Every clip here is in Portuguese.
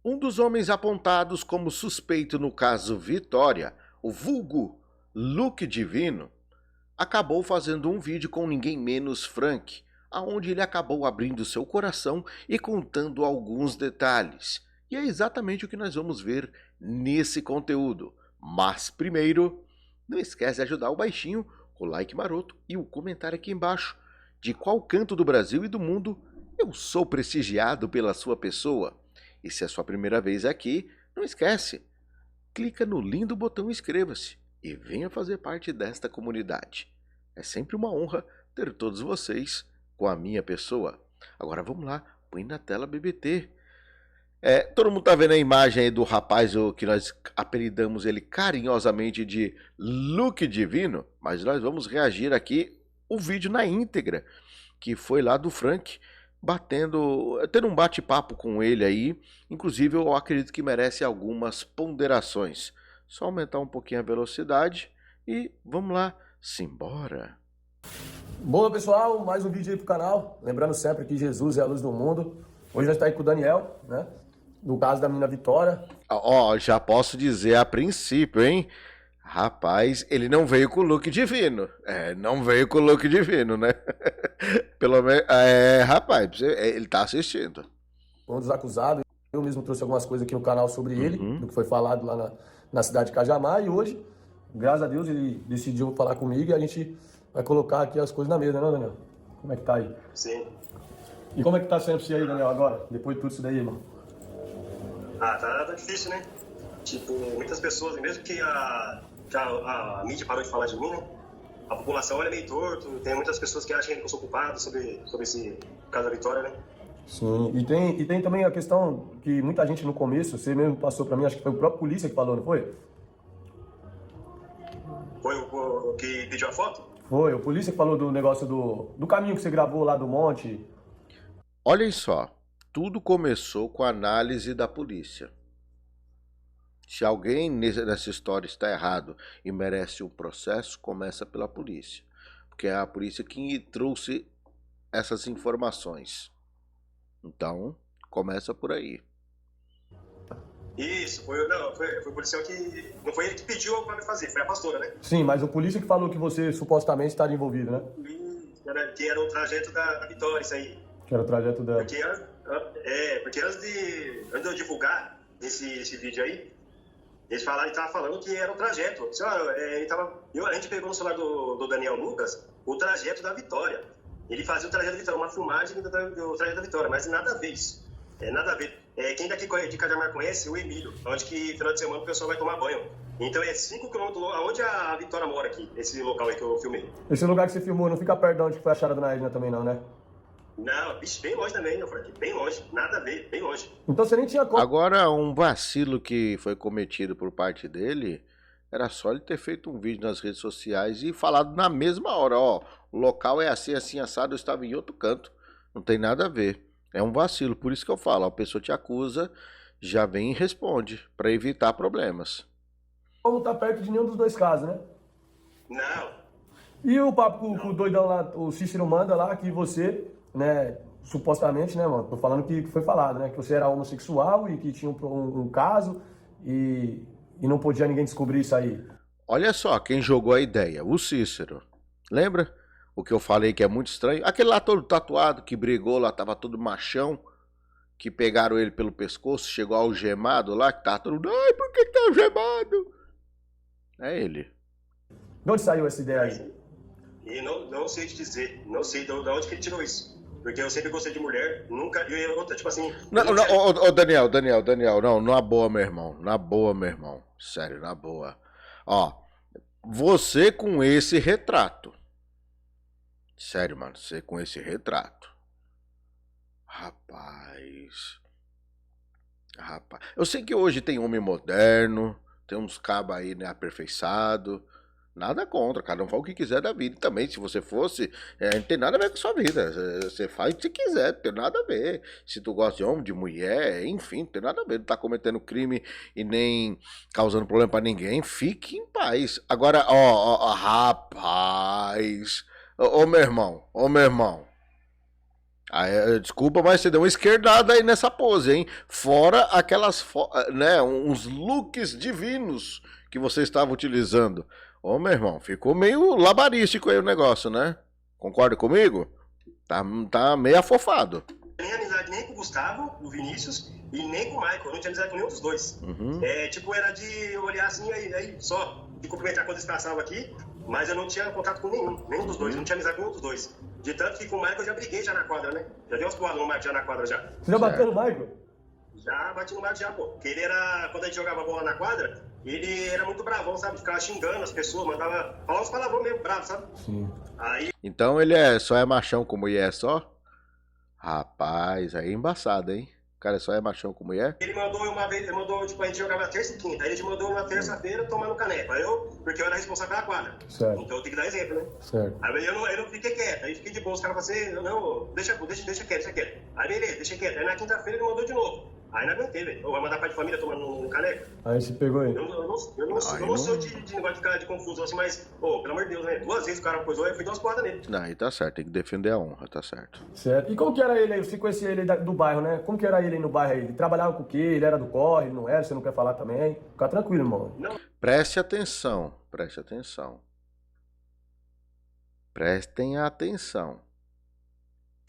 Um dos homens apontados como suspeito no caso Vitória, o vulgo Luke Divino, acabou fazendo um vídeo com ninguém menos Frank, aonde ele acabou abrindo seu coração e contando alguns detalhes. E é exatamente o que nós vamos ver nesse conteúdo. Mas primeiro, não esquece de ajudar o baixinho, o like maroto e o comentário aqui embaixo. De qual canto do Brasil e do mundo eu sou prestigiado pela sua pessoa? E se é a sua primeira vez aqui, não esquece, clica no lindo botão inscreva-se e venha fazer parte desta comunidade. É sempre uma honra ter todos vocês com a minha pessoa. Agora vamos lá, põe na tela BBT. Todo mundo tá vendo a imagem aí do rapaz que nós apelidamos ele carinhosamente de Luke Divino, mas nós vamos reagir aqui o vídeo na íntegra, que foi lá do Frank, tendo um bate-papo com ele aí. Inclusive eu acredito que merece algumas ponderações. Só aumentar um pouquinho a velocidade e vamos lá, simbora. Boa, pessoal, mais um vídeo aí pro canal. Lembrando sempre que Jesus é a luz do mundo. Hoje nós estamos aí com o Daniel, né? No caso da menina Vitória. Já posso dizer a princípio, hein? Rapaz, ele não veio com o look divino. Não veio com o look divino, né? Pelo menos, rapaz, ele tá assistindo. Um dos acusados. Eu mesmo trouxe algumas coisas aqui no canal sobre ele, do que foi falado lá na cidade de Cajamar. E hoje, graças a Deus, ele decidiu falar comigo e a gente vai colocar aqui as coisas na mesa, né, Daniel? Como é que tá aí? Sim. E como é que tá sendo pra você aí, Daniel, agora? Depois de tudo isso daí, irmão? Tá difícil, né? Tipo, muitas pessoas, mesmo que a mídia parou de falar de mim, né? A população olha meio torto, tem muitas pessoas que acham que eu sou culpado sobre esse caso da Vitória, né? Sim, e tem também a questão que muita gente no começo, você mesmo passou pra mim, acho que foi o próprio polícia que falou, não foi? Foi o que pediu a foto? Foi, o polícia que falou do negócio do caminho que você gravou lá do monte. Olhem só, tudo começou com a análise da polícia. Se alguém nessa história está errado e merece um processo, começa pela polícia. Porque é a polícia que trouxe essas informações. Então, começa por aí. Isso, foi o policial que... Não foi ele que pediu pra me fazer, foi a pastora, né? Sim, mas o polícia que falou que você supostamente estaria envolvido, né? Que era o trajeto da Vitória, isso aí. Que era o trajeto dela. Porque antes de eu divulgar esse vídeo aí, ele tava falando que era um trajeto. A gente pegou no celular do Daniel Lucas o trajeto da Vitória. Ele fazia o trajeto da Vitória, uma filmagem do trajeto da Vitória, mas nada a ver isso. Nada a ver. Quem daqui de Cajamar conhece o Emílio, onde que final de semana o pessoal vai tomar banho. Então é 5 km onde a Vitória mora aqui, esse local aí que eu filmei. Esse lugar que você filmou não fica perto de onde foi a charada na Edna também não, né? Não, bicho, bem longe também, meu Frank. Bem longe, nada a ver, bem longe. Então você nem tinha como. Agora, um vacilo que foi cometido por parte dele, era só ele ter feito um vídeo nas redes sociais e falado na mesma hora, ó, o local é assim, assim, assado, eu estava em outro canto. Não tem nada a ver. É um vacilo, por isso que eu falo, a pessoa te acusa, já vem e responde, para evitar problemas. Como tá perto de nenhum dos dois casos, né? Não. E o papo com o doidão lá, o Cícero manda lá, que você, né, supostamente, né, mano, tô falando que foi falado, né, que você era homossexual e que tinha um caso e não podia ninguém descobrir isso aí. Olha só quem jogou a ideia, o Cícero. Lembra o que eu falei que é muito estranho? Aquele lá todo tatuado que brigou lá, tava todo machão, que pegaram ele pelo pescoço, chegou algemado lá, que tava todo mundo, ai, por que tá algemado? É ele. De onde saiu essa ideia aí? E não sei te dizer, não sei de onde que ele tirou isso. Porque eu sempre gostei de mulher, nunca, tipo assim... Daniel, não, na boa, meu irmão, sério, na boa. Ó, você com esse retrato, sério, mano, você com esse retrato, rapaz, eu sei que hoje tem homem moderno, tem uns cabos aí, né, aperfeiçado. Nada contra, cada um faz o que quiser da vida. E também, se você fosse, não tem nada a ver com a sua vida. Você faz o que quiser, não tem nada a ver. Se tu gosta de homem, de mulher, enfim, não tem nada a ver. Não tá cometendo crime e nem causando problema pra ninguém. Fique em paz. Agora, rapaz. Ô meu irmão. Desculpa, mas você deu uma esquerdada aí nessa pose, hein? Fora aquelas, né, uns looks divinos que você estava utilizando. Ô, meu irmão, ficou meio labarístico aí o negócio, né? Concorda comigo? Tá meio afofado. Nem amizade nem com o Gustavo, o Vinícius, e nem com o Michael. Eu não tinha amizade com nenhum dos dois. Uhum. Tipo, era de olhar assim, aí só, de cumprimentar quando eles passavam aqui, mas eu não tinha contato com nenhum dos dois. Eu não tinha amizade com nenhum dos dois. De tanto que com o Michael eu já briguei já na quadra, né? Já dei umas porradas no Michael já na quadra já. Você já bateu no Michael? Já bati no Michael já, pô. Porque ele era, quando a gente jogava bola na quadra, ele era muito bravão, sabe? Ficava xingando as pessoas, falava uns palavrões meio bravos, sabe? Sim. Aí... Então ele só é machão com mulher só? Rapaz, aí é embaçado, hein? O cara só é machão com mulher? Ele mandou uma vez, tipo, a gente jogava terça e quinta. Aí ele mandou uma terça-feira tomar no caneco. Aí porque eu era responsável pela quadra. Certo. Então eu tenho que dar exemplo, né? Certo. Aí eu não fiquei quieto. Aí fiquei de boa. Os caras falaram assim, não, deixa quieto. Aí beleza, deixa quieto. Aí na quinta-feira ele mandou de novo. Aí não aguentei, velho. Vai mandar pai de família tomar no caneco? Aí você pegou ele. Eu não sou de negócio de cara de confusão assim, mas, pelo amor de Deus, né? 2 vezes o cara coisou, eu fui dar umas porradas nele. Não, aí tá certo, tem que defender a honra, tá certo. Certo. E como que era ele aí? Você conhecia ele do bairro, né? Como que era ele aí no bairro aí? Ele trabalhava com o quê? Ele era do corre, ele não era? Você não quer falar também? Fica tranquilo, irmão. Não. Preste atenção. Prestem atenção.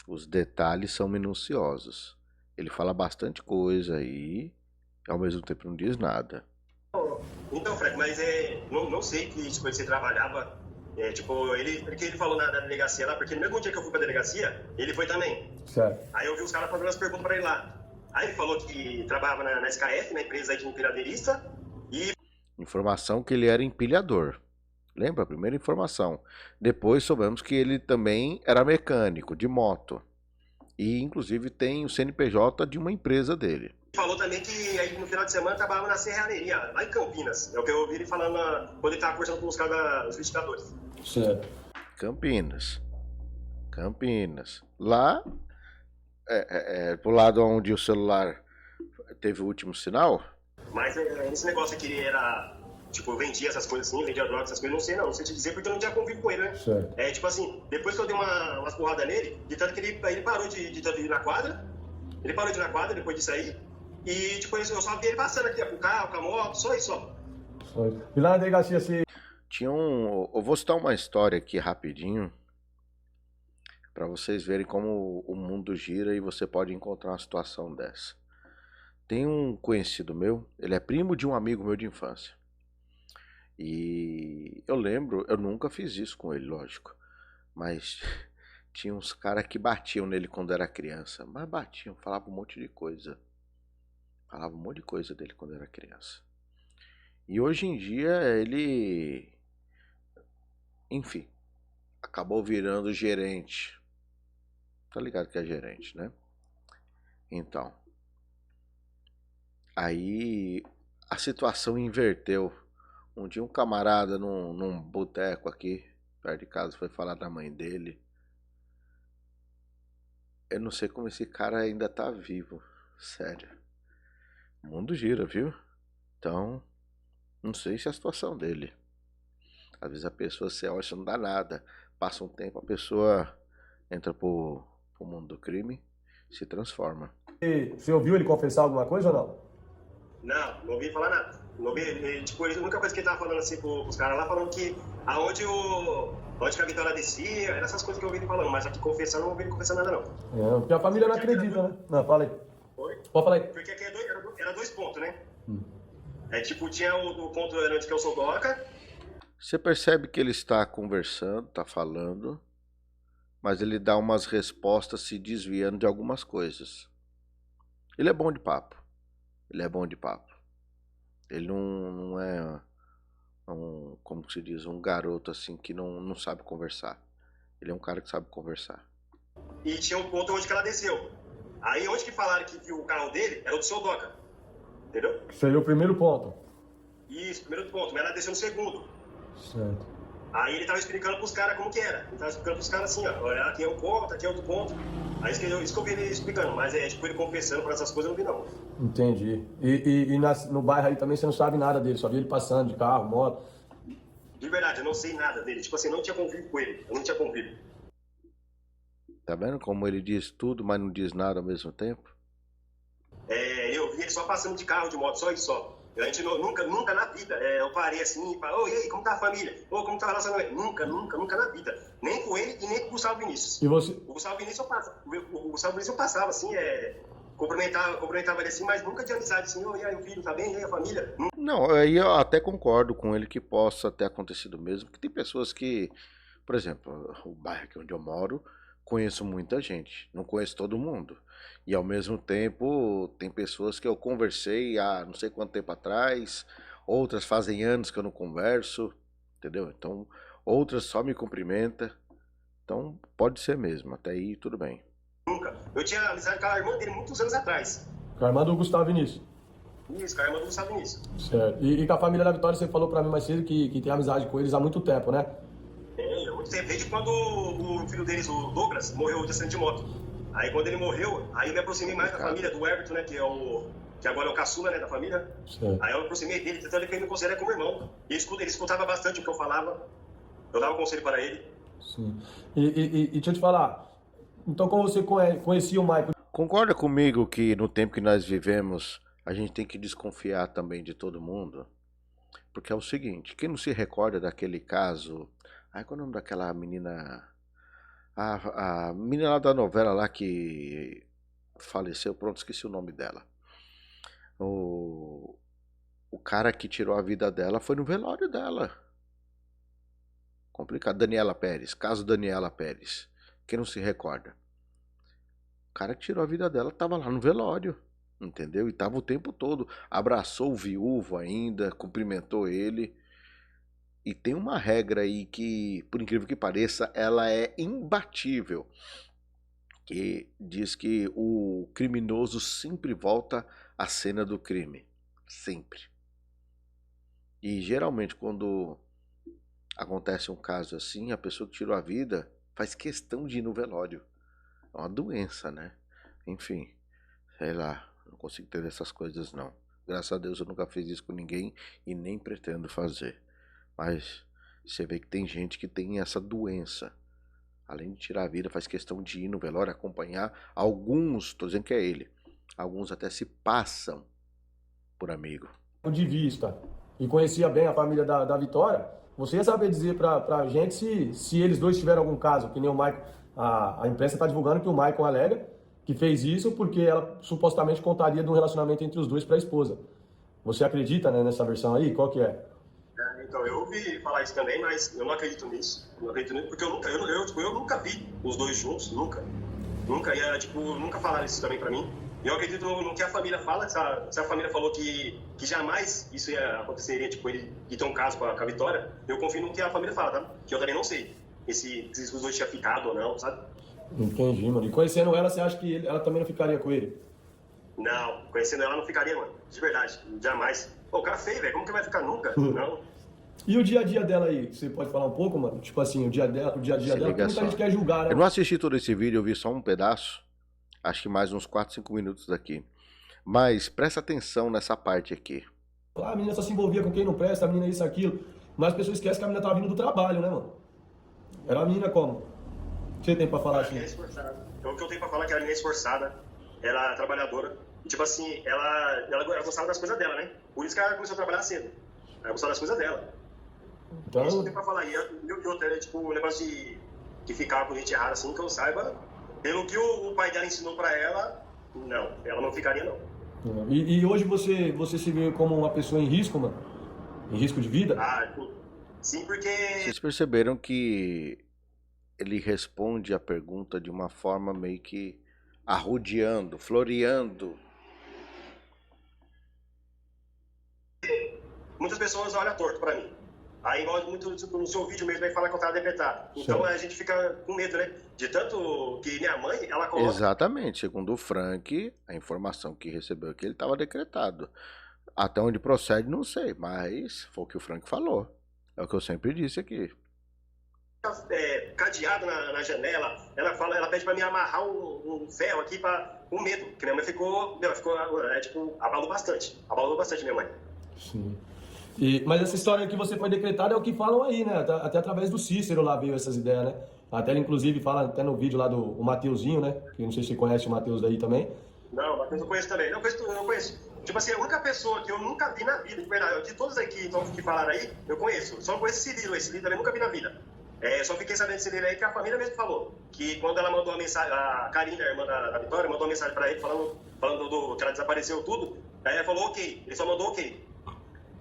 Os detalhes são minuciosos. Ele fala bastante coisa aí, ao mesmo tempo não diz nada. Então, Fred, mas não sei que tipo, você trabalhava, porque ele falou na delegacia lá, porque no mesmo dia que eu fui pra delegacia, ele foi também. Certo. Aí eu vi os caras fazendo umas perguntas pra ele lá. Aí ele falou que trabalhava na SKF, na empresa aí de empilhadeirista, e... Informação que ele era empilhador. Lembra? A primeira informação. Depois soubemos que ele também era mecânico de moto. E, inclusive, tem o CNPJ de uma empresa dele. Falou também que aí no final de semana trabalhava na serralheria, lá em Campinas. É o que eu ouvi ele falando quando ele estava conversando com os caras dos investigadores. Certo. Campinas. Lá, pro lado onde o celular teve o último sinal. Mas esse negócio aqui era... Tipo, eu vendia essas coisas assim, vendia drogas, essas coisas, não sei te dizer porque eu não tinha convívio com ele, né? Certo. Tipo assim, depois que eu dei umas porradas nele, de tanto que ele parou de ir na quadra, depois disso aí, e tipo, eu só vi ele passando aqui, com o carro, com a moto, só isso, só. E lá na delegacia, assim... Eu vou citar uma história aqui rapidinho, pra vocês verem como o mundo gira e você pode encontrar uma situação dessa. Tem um conhecido meu, ele é primo de um amigo meu de infância. E eu lembro, eu nunca fiz isso com ele, lógico. Mas tinha uns caras que batiam nele quando era criança. Mas batiam, falavam um monte de coisa. Falavam um monte de coisa dele quando era criança. E hoje em dia ele... Enfim, acabou virando gerente. Tá ligado que é gerente, né? Então. Aí a situação inverteu. Um dia um camarada num boteco aqui, perto de casa, foi falar da mãe dele. Eu não sei como esse cara ainda tá vivo. Sério. O mundo gira, viu? Então, não sei se é a situação dele. Às vezes a pessoa se acha não dá nada. Passa um tempo, a pessoa entra pro mundo do crime, se transforma. E você ouviu ele confessar alguma coisa ou não? Não ouvi falar nada. Não vi, tipo, a única coisa que ele tava falando assim com os caras lá, falando que onde que a Vitória descia, eram essas coisas que eu ouvi ele falando, mas aqui confessando, não ouvi ele confessando nada, não. Porque a família não acredita, né? Não, fala aí. Oi? Pode falar aí. Porque aqui era 2 pontos, né? Tipo, tinha o ponto antes que eu sou doca. Você percebe que ele está conversando, está falando, mas ele dá umas respostas se desviando de algumas coisas. Ele é bom de papo. Ele não é como se diz, um garoto assim que não sabe conversar. Ele é um cara que sabe conversar. E tinha um ponto onde que ela desceu. Aí onde que falaram que viu o carro dele, era o do seu Doca. Entendeu? Seria o primeiro ponto. Isso, primeiro ponto. Mas ela desceu no segundo. Certo. Aí ele tava explicando pros caras como que era. Ele tava explicando pros caras assim, ó. Olha, aqui é um ponto, aqui é outro ponto. Aí isso que eu vi ele explicando. Mas tipo, ele confessando para essas coisas, eu não vi não. Entendi. E no bairro aí também você não sabe nada dele, só vi ele passando de carro, moto. De verdade, eu não sei nada dele. Tipo assim, eu não tinha convívio com ele. Eu não tinha convívio. Tá vendo como ele diz tudo, mas não diz nada ao mesmo tempo? Eu vi ele só passando de carro, de moto, só isso só. A gente nunca na vida, eu parei assim e falei, ô, e aí, como tá a família? Ô, como tá o relacionamento? Nunca na vida. Nem com ele e nem com o Gustavo Vinícius. E você? O Gustavo Vinícius eu passava assim, cumprimentava ele assim, mas nunca de amizade assim, ô, e aí, o filho tá bem, e aí, a família? Não, aí eu até concordo com ele que possa ter acontecido mesmo, porque tem pessoas que, por exemplo, o bairro aqui onde eu moro, conheço muita gente, não conheço todo mundo. E ao mesmo tempo, tem pessoas que eu conversei há não sei quanto tempo atrás, outras fazem anos que eu não converso, entendeu? Então, outras só me cumprimentam. Então, pode ser mesmo, até aí tudo bem. Nunca. Eu tinha amizade com a irmã dele muitos anos atrás. Com a irmã do Gustavo Vinícius. Isso, com a irmã do Gustavo Vinícius. Certo. E com a família da Vitória, você falou pra mim mais cedo que tem amizade com eles há muito tempo, né? Há muito tempo, desde quando o filho deles, o Douglas, morreu de acidente de moto. Aí quando ele morreu, aí eu me aproximei mais da família do Everton, né, que agora é o caçula, né, da família. Certo. Aí eu me aproximei dele, então ele me considera como irmão. E ele escutava bastante o que eu falava, eu dava conselho para ele. Sim. E deixa eu te falar, então como você conhecia o Michael? Concorda comigo que no tempo que nós vivemos, a gente tem que desconfiar também de todo mundo? Porque é o seguinte, quem não se recorda daquele caso... Ai, qual é o nome daquela menina... A menina lá da novela lá que faleceu, pronto, esqueci o nome dela. O cara que tirou a vida dela foi no velório dela. Complicado. Daniela Pérez, caso Daniela Pérez. Quem não se recorda? O cara que tirou a vida dela estava lá no velório, entendeu? E estava o tempo todo. Abraçou o viúvo ainda, cumprimentou ele. E tem uma regra aí que, por incrível que pareça, ela é imbatível. Que diz que o criminoso sempre volta à cena do crime. Sempre. E geralmente quando acontece um caso assim, a pessoa que tirou a vida faz questão de ir no velório. É uma doença, né? Enfim, sei lá, não consigo entender essas coisas não. Graças a Deus eu nunca fiz isso com ninguém e nem pretendo fazer. Mas você vê que tem gente que tem essa doença. Além de tirar a vida, faz questão de ir no velório, acompanhar. Alguns, tô dizendo que é ele, alguns até se passam por amigo. De vista e conhecia bem a família da Vitória, você ia saber dizer pra gente se eles dois tiveram algum caso, que nem o Michael, a imprensa está divulgando que o Michael alega que fez isso porque ela supostamente contaria de um relacionamento entre os dois para a esposa. Você acredita, né, nessa versão aí? Qual que é? Então, eu ouvi falar isso também, mas eu não acredito nisso. Não acredito nisso porque eu nunca vi os dois juntos, nunca. Nunca falaram isso também pra mim. E eu acredito no que a família fala, se a família falou que jamais isso aconteceria, tipo, ele ia ter um caso com a Vitória, eu confio no que a família fala, tá? Que eu também não sei se os dois tinham ficado ou não, sabe? Entendi, mano. E conhecendo ela, você acha que ela também não ficaria com ele? Não, conhecendo ela não ficaria, mano. De verdade, jamais. Pô, o cara feio, velho, como que vai ficar nunca? Não. E o dia a dia dela aí? Você pode falar um pouco, mano? Tipo assim, o dia a dia dela, porque muita gente quer julgar, né? Eu não assisti todo esse vídeo, eu vi só um pedaço. Acho que mais uns 4, 5 minutos daqui. Mas presta atenção nessa parte aqui. A menina só se envolvia com quem não presta, a menina isso, aquilo. Mas as pessoas esquecem que a menina tava vindo do trabalho, né, mano? Era a menina como? O que você tem pra falar assim? O que eu tenho pra falar é que ela é esforçada, ela é trabalhadora. E, tipo assim, ela gostava das coisas dela, né? Por isso que ela começou a trabalhar cedo. Ela gostava das coisas dela. Então... Isso que eu tenho pra falar. E outra, tipo, o negócio de ficar com gente errada, assim, que eu saiba, pelo que o pai dela ensinou pra ela, não, ela não ficaria, não. E hoje você se vê como uma pessoa em risco, mano? Em risco de vida? Ah, sim, porque... Vocês perceberam que ele responde a pergunta de uma forma meio que arrodeando, floreando. Muitas pessoas olham torto pra mim. Aí, muito no seu vídeo mesmo, vai falar que eu tava decretado. Então, a gente fica com medo, né? De tanto que minha mãe, ela coloca... Exatamente. Segundo o Frank, a informação que recebeu é que ele estava decretado. Até onde procede, não sei. Mas foi o que o Frank falou. É o que eu sempre disse aqui. Cadeado na janela. Ela pede pra mim amarrar um ferro aqui com medo. Porque minha mãe ficou abalou bastante. Abalou bastante minha mãe. Sim. Mas essa história que você foi decretado é o que falam aí, né? Até através do Cícero lá veio essas ideias, né? Até ele, inclusive, fala até no vídeo lá do o Mateuzinho, né? Que não sei se você conhece o Mateus daí também. Não, mas eu conheço também. Não, eu não conheço. Tipo assim, a única pessoa que eu nunca vi na vida, de verdade, de todos aqui que falaram aí, eu conheço. Só não conheço esse Lilo também nunca vi na vida. Só fiquei sabendo desse Lilo aí que a família mesmo falou. Que quando ela mandou uma mensagem, a Karine, a irmã da Vitória, mandou uma mensagem pra ele falando que ela desapareceu tudo. Aí ela falou ok, ele só mandou ok.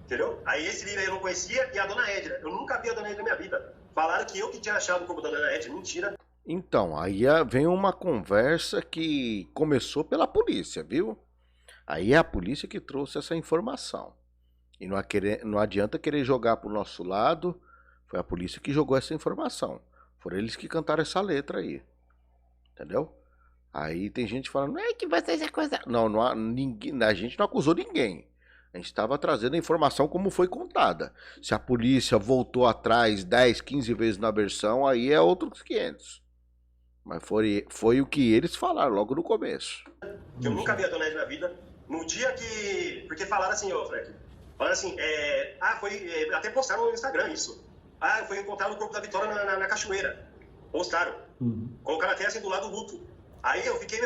Entendeu? Aí esse Lilo aí eu não conhecia e a dona Edna. Eu nunca vi a dona Edna na minha vida. Falaram que eu que tinha achado o corpo da dona Edna. Mentira. Então, aí vem uma conversa que começou pela polícia, viu? Aí é a polícia que trouxe essa informação. E não adianta querer jogar pro nosso lado. Foi a polícia que jogou essa informação. Foram eles que cantaram essa letra aí. Entendeu? Aí tem gente falando, não é que vai ser essa coisa. Não, não há ninguém, a gente não acusou ninguém. A gente estava trazendo a informação como foi contada. Se a polícia voltou atrás 10, 15 vezes na versão, aí é outros 500. Mas foi o que eles falaram logo no começo. Eu nunca vi a dona Edna na vida. No dia que... Porque falaram assim, ô Frank. Falaram assim, até postaram no Instagram isso. Foi encontrar o corpo da Vitória na cachoeira. Postaram. Colocaram até assim do lado do luto. Aí eu fiquei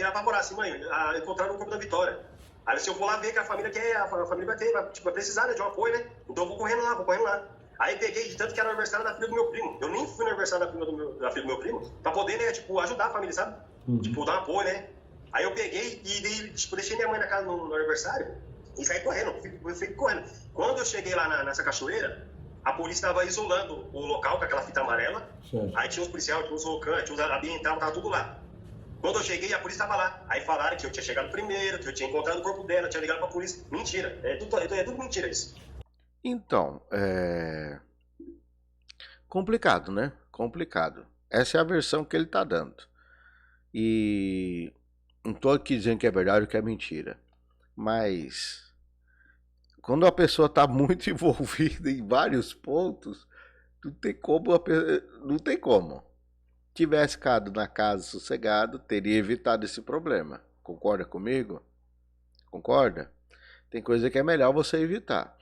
apavorado assim, mãe, encontraram o corpo da Vitória. Aí se eu vou lá ver que a família quer, a família vai precisar, né, de um apoio, né? Então eu vou correndo lá. Aí peguei, de tanto que era o aniversário da filha do meu primo. Eu nem fui no aniversário da filha do meu primo, pra poder, né, tipo, ajudar a família, sabe? Tipo, dar um apoio, né? Aí eu peguei e tipo, deixei minha mãe na casa no aniversário e saí correndo, eu fui correndo. Quando eu cheguei lá nessa cachoeira, a polícia estava isolando o local com aquela fita amarela. Certo. Aí tinha os policiais, tinha os rocantes, tinha os ambientais, tava tudo lá. Quando eu cheguei, a polícia estava lá. Aí falaram que eu tinha chegado primeiro, que eu tinha encontrado o corpo dela, tinha ligado pra polícia. Mentira, é tudo mentira isso. Então, complicado, né? Complicado. Essa é a versão que ele tá dando. E não tô aqui dizendo que é verdade ou que é mentira. Mas quando a pessoa tá muito envolvida em vários pontos, não tem como. Tivesse ficado na casa sossegado, teria evitado esse problema. Concorda comigo? Concorda? Tem coisa que é melhor você evitar.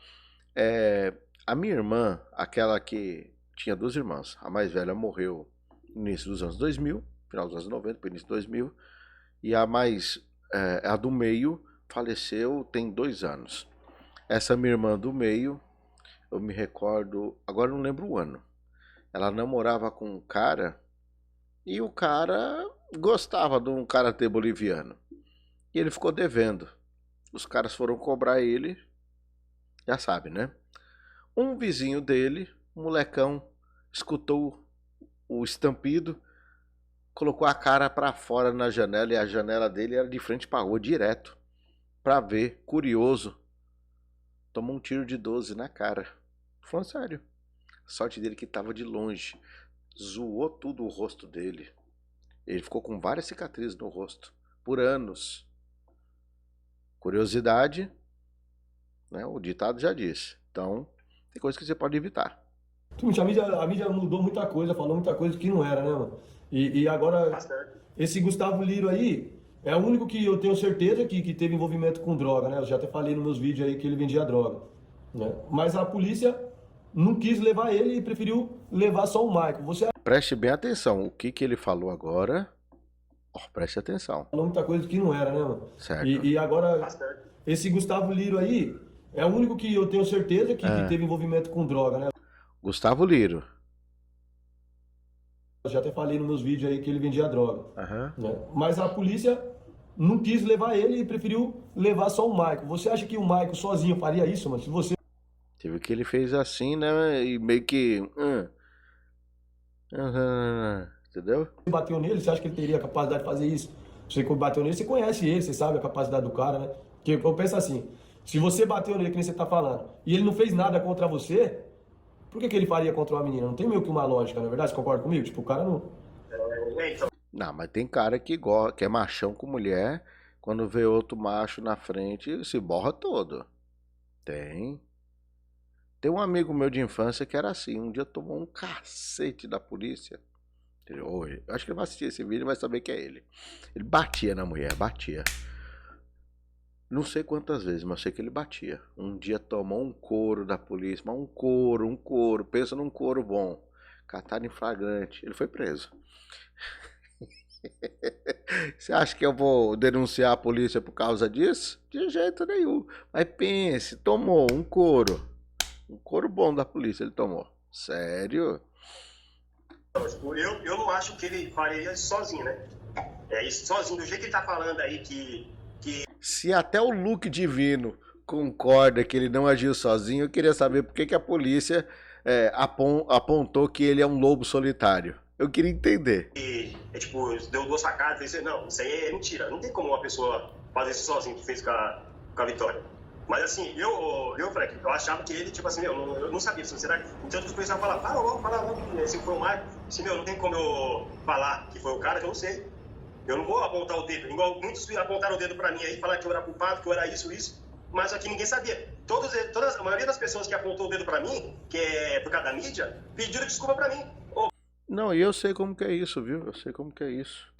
A minha irmã, aquela que tinha duas irmãs, a mais velha morreu no início dos anos 2000, final dos anos 90, para início de 2000, e a do meio faleceu tem 2 anos. Essa minha irmã do meio, eu me recordo, agora não lembro o ano, ela namorava com um cara, e o cara gostava de um karatê boliviano, e ele ficou devendo. Os caras foram cobrar ele, já sabe, né? Um vizinho dele, um molecão, escutou o estampido, colocou a cara pra fora na janela e a janela dele era de frente pra rua, direto, pra ver, curioso. Tomou um tiro de 12 na cara. Falando sério. A sorte dele que tava de longe. Zoou tudo o rosto dele. Ele ficou com várias cicatrizes no rosto, por anos. Curiosidade, né? O ditado já disse. Então, tem coisa que você pode evitar. A mídia mudou muita coisa, falou muita coisa que não era, né, mano? E agora, esse Gustavo Liro aí, é o único que eu tenho certeza que teve envolvimento com droga, né? Eu já até falei nos meus vídeos aí que ele vendia droga, né? Mas a polícia não quis levar ele e preferiu levar só o Michael. Você Preste bem atenção. O que ele falou agora? Preste atenção. falou muita coisa que não era, né, mano? Certo. E agora, esse Gustavo Liro aí, é o único que eu tenho certeza que teve envolvimento com droga, né? Gustavo Liro. Eu já até falei nos meus vídeos aí que ele vendia droga. Né? Mas a polícia não quis levar ele e preferiu levar só o Michael. Você acha que o Michael sozinho faria isso, mano? Se você... Teve que ele fez assim, né? E meio que... entendeu? Você bateu nele, você acha que ele teria a capacidade de fazer isso? Você que bateu nele, você conhece ele, você sabe a capacidade do cara, né? Porque eu penso assim, se você bateu nele, que nem você tá falando, e ele não fez nada contra você... Por que ele faria contra uma menina? Não tem meio que uma lógica, na verdade? Você concorda comigo? Tipo, o cara não... Não, mas tem cara que é machão com mulher, quando vê outro macho na frente, se borra todo. Tem. Tem um amigo meu de infância que era assim, um dia tomou um cacete da polícia. Acho que ele vai assistir esse vídeo e vai saber que é ele. Ele batia na mulher, batia. Não sei quantas vezes, mas sei que ele batia. Um dia tomou um couro da polícia, mas um couro. Pensa num couro bom. Cataram em flagrante. Ele foi preso. Você acha que eu vou denunciar a polícia por causa disso? De jeito nenhum. Mas pense, tomou um couro. Um couro bom da polícia ele tomou. Sério? Eu não acho que ele faria isso sozinho, né? É isso sozinho, do jeito que ele tá falando aí que Se até o Luke Divino concorda que ele não agiu sozinho, eu queria saber por que a polícia apontou que ele é um lobo solitário. Eu queria entender. tipo, deu 2 facadas, disse, não, isso aí é mentira. Não tem como uma pessoa fazer isso sozinho, que fez com a Vitória. Mas assim, Frank, eu achava que ele, tipo assim, eu não sabia, assim, será que... Então os policiais falavam, fala logo, se foi o Marco, se não tem como eu falar que foi o cara, que eu não sei. Eu não vou apontar o dedo, igual muitos apontaram o dedo pra mim aí, falar que eu era culpado, que eu era isso, mas aqui ninguém sabia. A maioria das pessoas que apontou o dedo pra mim, que é por causa da mídia, pediram desculpa pra mim. Não, e eu sei como que é isso, viu? Eu sei como que é isso.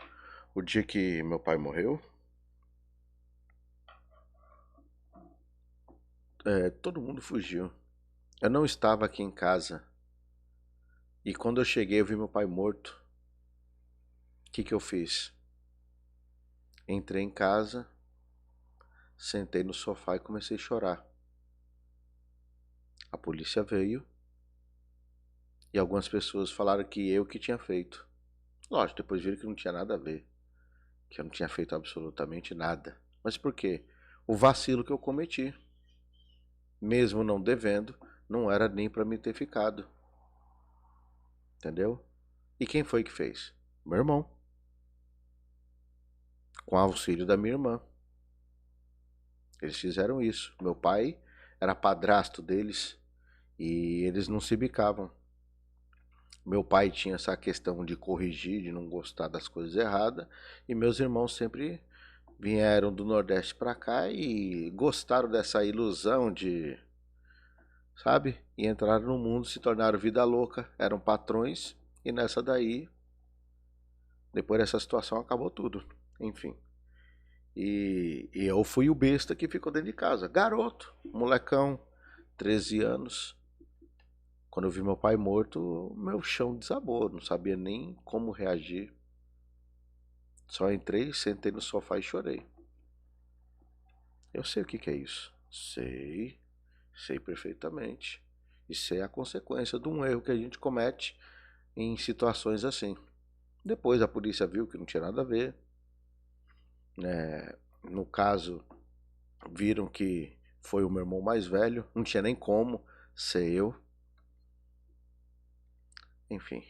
O dia que meu pai morreu, todo mundo fugiu. Eu não estava aqui em casa. E quando eu cheguei, eu vi meu pai morto. O que eu fiz? Entrei em casa, sentei no sofá e comecei a chorar. A polícia veio e algumas pessoas falaram que eu que tinha feito. Lógico, depois viram que não tinha nada a ver, que eu não tinha feito absolutamente nada. Mas por quê? O vacilo que eu cometi, mesmo não devendo, não era nem para me ter ficado. Entendeu? E quem foi que fez? Meu irmão. Com auxílio da minha irmã. Eles fizeram isso. Meu pai era padrasto deles e eles não se bicavam. Meu pai tinha essa questão de corrigir, de não gostar das coisas erradas, e meus irmãos sempre vieram do Nordeste pra cá e gostaram dessa ilusão de, sabe? E entraram no mundo, se tornaram vida louca, eram patrões, e nessa daí, depois dessa situação, acabou tudo. Enfim. E eu fui o besta que ficou dentro de casa. Garoto, molecão, 13 anos. Quando eu vi meu pai morto, meu chão desabou. Não sabia nem como reagir. Só entrei, sentei no sofá e chorei. Eu sei o que é isso. Sei perfeitamente. E sei a consequência de um erro que a gente comete em situações assim. Depois a polícia viu que não tinha nada a ver. No caso, viram que foi o meu irmão mais velho. Não tinha nem como ser eu. Enfim,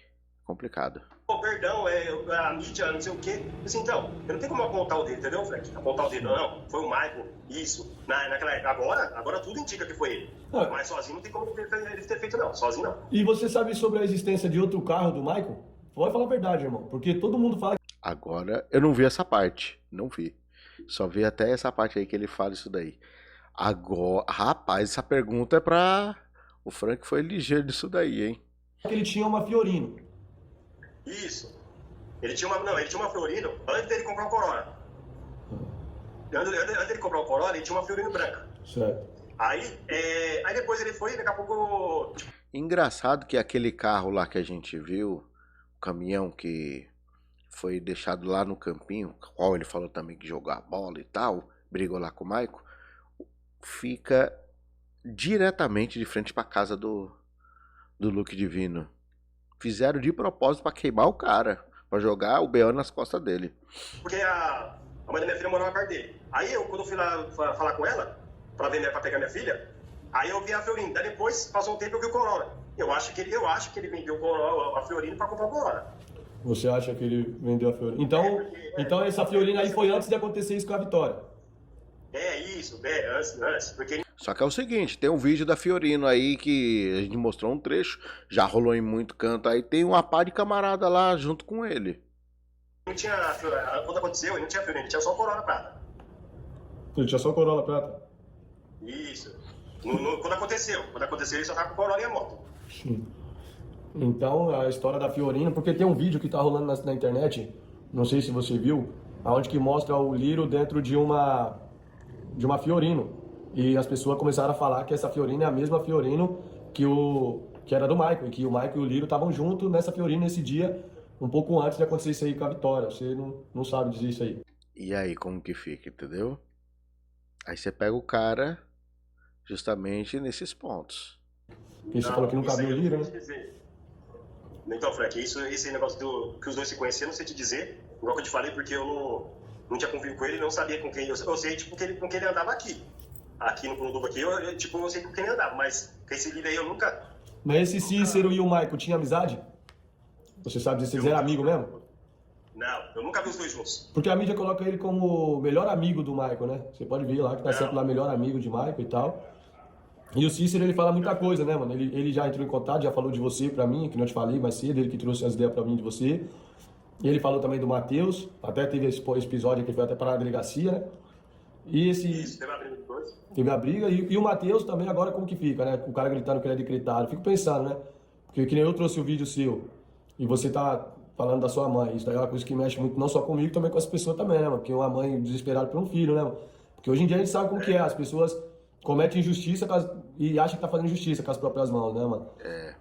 complicado. Perdão, a mídia, não sei o quê. Assim, então, eu não tenho como apontar o dedo, entendeu, Frank? Apontar o dedo, não. Foi o Michael, isso. Naquela época. Agora tudo indica que foi ele. Mas sozinho não tem como ele ter feito, não. Sozinho não. E você sabe sobre a existência de outro carro do Michael? Pode falar a verdade, irmão. Porque todo mundo fala... Agora, eu não vi essa parte. Não vi. Só vi até essa parte aí que ele fala isso daí. Agora, rapaz, essa pergunta é pra... O Frank foi ligeiro disso daí, hein? Que ele tinha uma Fiorino. Isso. Ele tinha uma Fiorino antes dele comprar o Corolla. Antes dele comprar o Corolla, ele tinha uma Fiorino branca. Certo. Aí depois ele foi, daqui a pouco... Engraçado que aquele carro lá que a gente viu, o caminhão que foi deixado lá no campinho, qual ele falou também que jogou a bola e tal, brigou lá com o Maico, fica diretamente de frente pra casa do Luke Divino. Fizeram de propósito pra queimar o cara, pra jogar o B.O. nas costas dele. Porque a mãe da minha filha morava perto dele. Aí quando eu fui lá falar com ela, pra pegar minha filha, aí eu vi a Fiorino. Daí depois, passou um tempo, eu vi o Corolla. Eu acho que ele vendeu o Corolla, a Fiorino pra comprar o Corolla. Você acha que ele vendeu a Fiorino? Então essa Fiorino aí foi antes de acontecer isso com a Vitória. Antes. Porque... Só que é o seguinte, tem um vídeo da Fiorino aí que a gente mostrou um trecho, já rolou em muito canto aí, tem uma pá de camarada lá junto com ele. Não tinha, quando aconteceu, ele não tinha Fiorino, ele tinha só o Corolla prata. Ele tinha só o Corolla prata? Isso. Quando aconteceu, ele só tava com o Corolla e a moto. Sim. Então, a história da Fiorino, porque tem um vídeo que tá rolando na internet, não sei se você viu, onde que mostra o Liro dentro de uma Fiorino. E as pessoas começaram a falar que essa Fiorino é a mesma Fiorino que o que era do Michael, e que o Michael e o Liro estavam juntos nessa Fiorina nesse dia, um pouco antes de acontecer isso aí com a Vitória. Você não sabe dizer isso aí. E aí, como que fica, entendeu? Aí você pega o cara justamente nesses pontos. Porque você falou que não cabia o Liro, né? Então, Frank, esse negócio que os dois se conheceram, não sei te dizer, igual que eu te falei, porque eu não tinha convívio com ele, não sabia com quem. Eu sei, tipo, com quem ele andava aqui. Aqui no Clube aqui, eu sei com quem ele andava, mas com esse líder aí eu nunca. Mas esse Cícero e o Michael tinham amizade? Você sabe dizer se eles eram amigos mesmo? Não, eu nunca vi os dois juntos. Porque a mídia coloca ele como o melhor amigo do Michael, né? Você pode ver lá que tá sempre lá melhor amigo de Michael e tal. E o Cícero, ele fala muita coisa, né, mano? Ele já entrou em contato, já falou de você pra mim, que não te falei mais cedo, ele que trouxe as ideias pra mim de você. E ele falou também do Matheus, até teve esse episódio que foi até para a delegacia, né? E Isso, teve a briga dos dois. Teve a briga, e o Matheus também agora como que fica, né? O cara gritando que ele é decretado. Fico pensando, né? Porque que nem eu trouxe o vídeo seu, e você tá falando da sua mãe. Isso daí é uma coisa que mexe muito, não só comigo, também com as pessoas também, né, mano? Porque uma mãe desesperada por um filho, né, mano? Porque hoje em dia a gente sabe como que é, as pessoas cometem injustiça e acham que tá fazendo justiça com as próprias mãos, né, mano?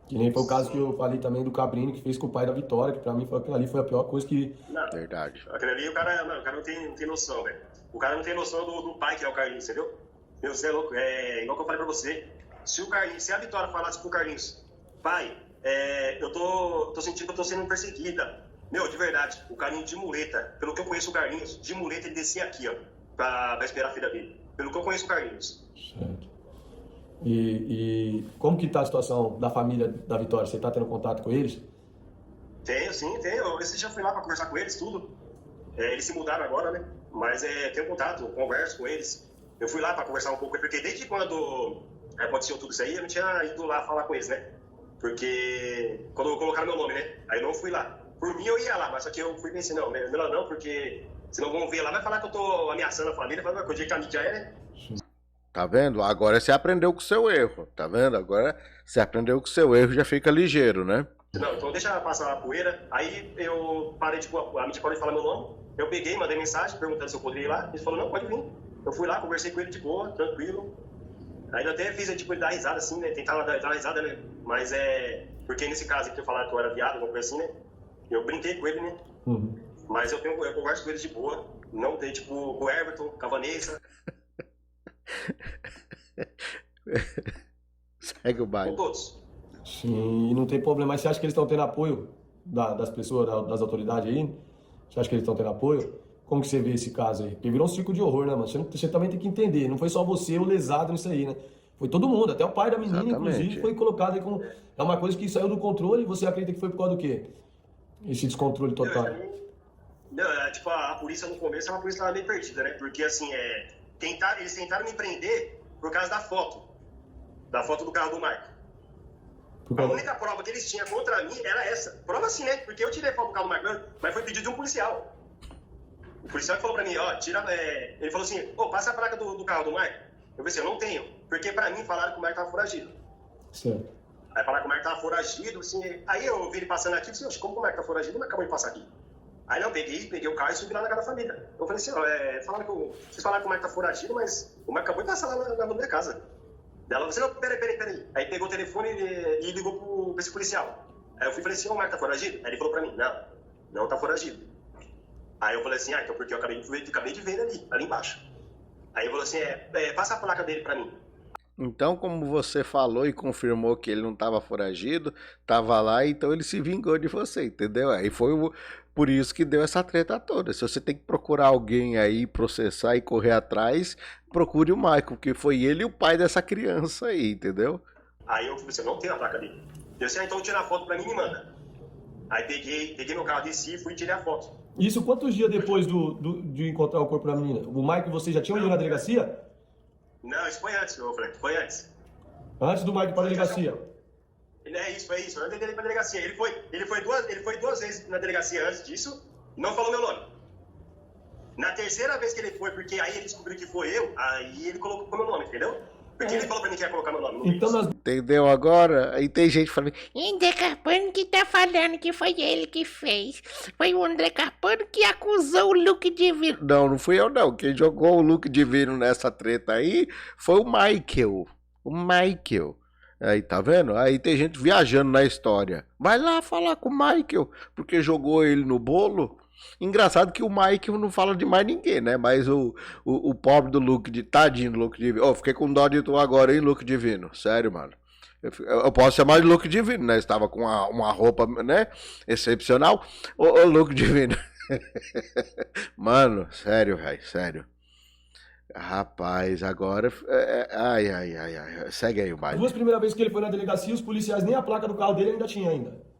Que nem foi o caso que eu falei também do Cabrini, que fez com o pai da Vitória, que pra mim aquilo ali foi a pior coisa que... Não, Verdade. aquele ali, o cara não tem noção, velho. O cara não tem noção do pai que é o Carlinhos, entendeu? Meu, você é louco, igual que eu falei pra você. Se a Vitória falasse pro Carlinhos, pai, eu tô sentindo que eu tô sendo perseguida. Meu, de verdade, o Carlinhos de muleta, pelo que eu conheço o Carlinhos, de muleta ele descia aqui, ó, pra esperar a filha dele. Pelo que eu conheço o Carlinhos. Certo. E como que tá a situação da família da Vitória? Você tá tendo contato com eles? Tenho, sim, tenho. Esse dia eu fui lá pra conversar com eles, tudo. Eles se mudaram agora, né? Mas tenho contato, converso com eles. Eu fui lá pra conversar um pouco, porque desde quando aconteceu tudo isso aí, eu não tinha ido lá falar com eles, né? Porque quando colocaram meu nome, né? Aí eu não fui lá. Por mim eu ia lá, mas só que eu fui pensando, não, melhor não, porque senão vão ver lá, vai falar que eu tô ameaçando a família, vai que o dia que a mídia né? Tá vendo? Agora você aprendeu com o seu erro, tá vendo? Agora você aprendeu com o seu erro, já fica ligeiro, né? Não, então deixa passar a poeira. Aí eu parei, tipo, a mídia parou de falar meu nome. Eu peguei, mandei mensagem perguntando se eu poderia ir lá. Ele falou, não, pode vir. Eu fui lá, conversei com ele de boa, tranquilo. Aí eu até fiz, tipo, ele dar risada assim, né? Tentava dar risada, né? Mas porque nesse caso aqui eu falaram que eu era viado, alguma coisa assim, né? Eu brinquei com ele, né? Uhum. Mas eu converso com ele de boa. Não tem, tipo, com o Everton, com a Vanessa. Segue o baile. Com todos. Sim, e não tem problema. Mas você acha que eles estão tendo apoio das pessoas, das autoridades aí? Você acha que eles estão tendo apoio? Como que você vê esse caso aí? Porque virou um circo de horror, né, mano? Você também tem que entender. Não foi só você o lesado nisso aí, né? Foi todo mundo. Até o pai da menina, Exatamente. inclusive, foi colocado aí como... É uma coisa que saiu do controle e você acredita que foi por causa do quê? Esse descontrole total. Tipo, a polícia no começo é uma polícia que estava bem perdida, né? Porque, assim, eles tentaram me prender por causa da foto. Da foto do carro do Marco. A única prova que eles tinham contra mim era essa. Prova sim, né? Porque eu tirei foto do carro do Marco, mas foi pedido de um policial. O policial falou pra mim, ó, ele falou assim, passa a placa do carro do Marco. Eu falei assim, eu não tenho. Porque pra mim falaram que o Marco tava foragido. Certo. Aí falaram que o Marco tava foragido, assim. Aí eu vi ele passando aqui e disse, como o Marco tá foragido, mas acabou de passar aqui. Aí não, peguei o carro e subi lá na casa da família. Eu falei assim, vocês falaram que o Marco tá foragido, mas o Marco acabou de passar lá na minha casa. Ela falou assim, peraí. Aí pegou o telefone e ligou pra esse policial. Aí eu falei assim, o Marco tá foragido? Aí ele falou pra mim, não tá foragido. Aí eu falei assim, então porque eu acabei de ver ele ali embaixo. Aí ele falou assim, passa a placa dele pra mim. Então, como você falou e confirmou que ele não estava foragido, estava lá, então ele se vingou de você, entendeu? Aí foi por isso que deu essa treta toda. Se você tem que procurar alguém aí, processar e correr atrás, procure o Michael, porque foi ele e o pai dessa criança aí, entendeu? Aí eu falei assim, eu não tenho a placa dele. Eu disse, então tira a foto pra mim e me manda. Aí peguei meu carro, desci e fui e tirei a foto. Isso quantos dias depois de encontrar o corpo da menina? O Mike e você já tinham ido na delegacia? Não, isso foi antes, meu Frank, foi antes. Antes do Mike ir pra delegacia? Foi isso. Antes dele ir pra delegacia. Ele foi duas vezes na delegacia antes disso e não falou meu nome. Na terceira vez que ele foi, porque aí ele descobriu que foi eu, aí ele colocou meu nome, entendeu? Porque ele falou pra mim que ia colocar meu nome. Então nós... Entendeu agora? Aí tem gente falando, André Carpano que tá falando que foi ele que fez. Foi o André Carpano que acusou o Luke Divino. não fui eu não. Quem jogou o Luke Divino nessa treta aí foi o Michael. Aí, tá vendo? Aí tem gente viajando na história. Vai lá falar com o Michael, porque jogou ele no bolo. Engraçado que o Michael não fala de mais ninguém, né? Mas o pobre do Luke, tadinho do Luke Divino. Ô, fiquei com dó de tu agora, hein, Luke Divino? Sério, mano. Eu posso chamar de Luke Divino, né? Estava com uma roupa, né? Excepcional. Ô, Luke Divino. Mano, sério, velho, sério. Rapaz, agora. Ai. Segue aí o As baile. duas primeiras vezes que ele foi na delegacia, os policiais nem a placa do carro dele ainda tinha ainda.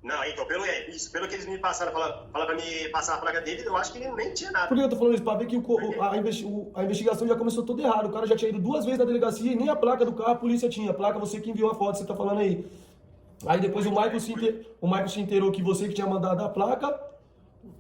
Não, então, pelo que eles me passaram, falaram pra me passar a placa dele, eu acho que ele nem tinha nada. Por que eu tô falando isso? Pra ver que a investigação já começou toda errada. O cara já tinha ido 2 vezes na delegacia e nem a placa do carro a polícia tinha. A placa, você que enviou a foto, você tá falando aí. Aí depois o Michael se inteirou que você que tinha mandado a placa,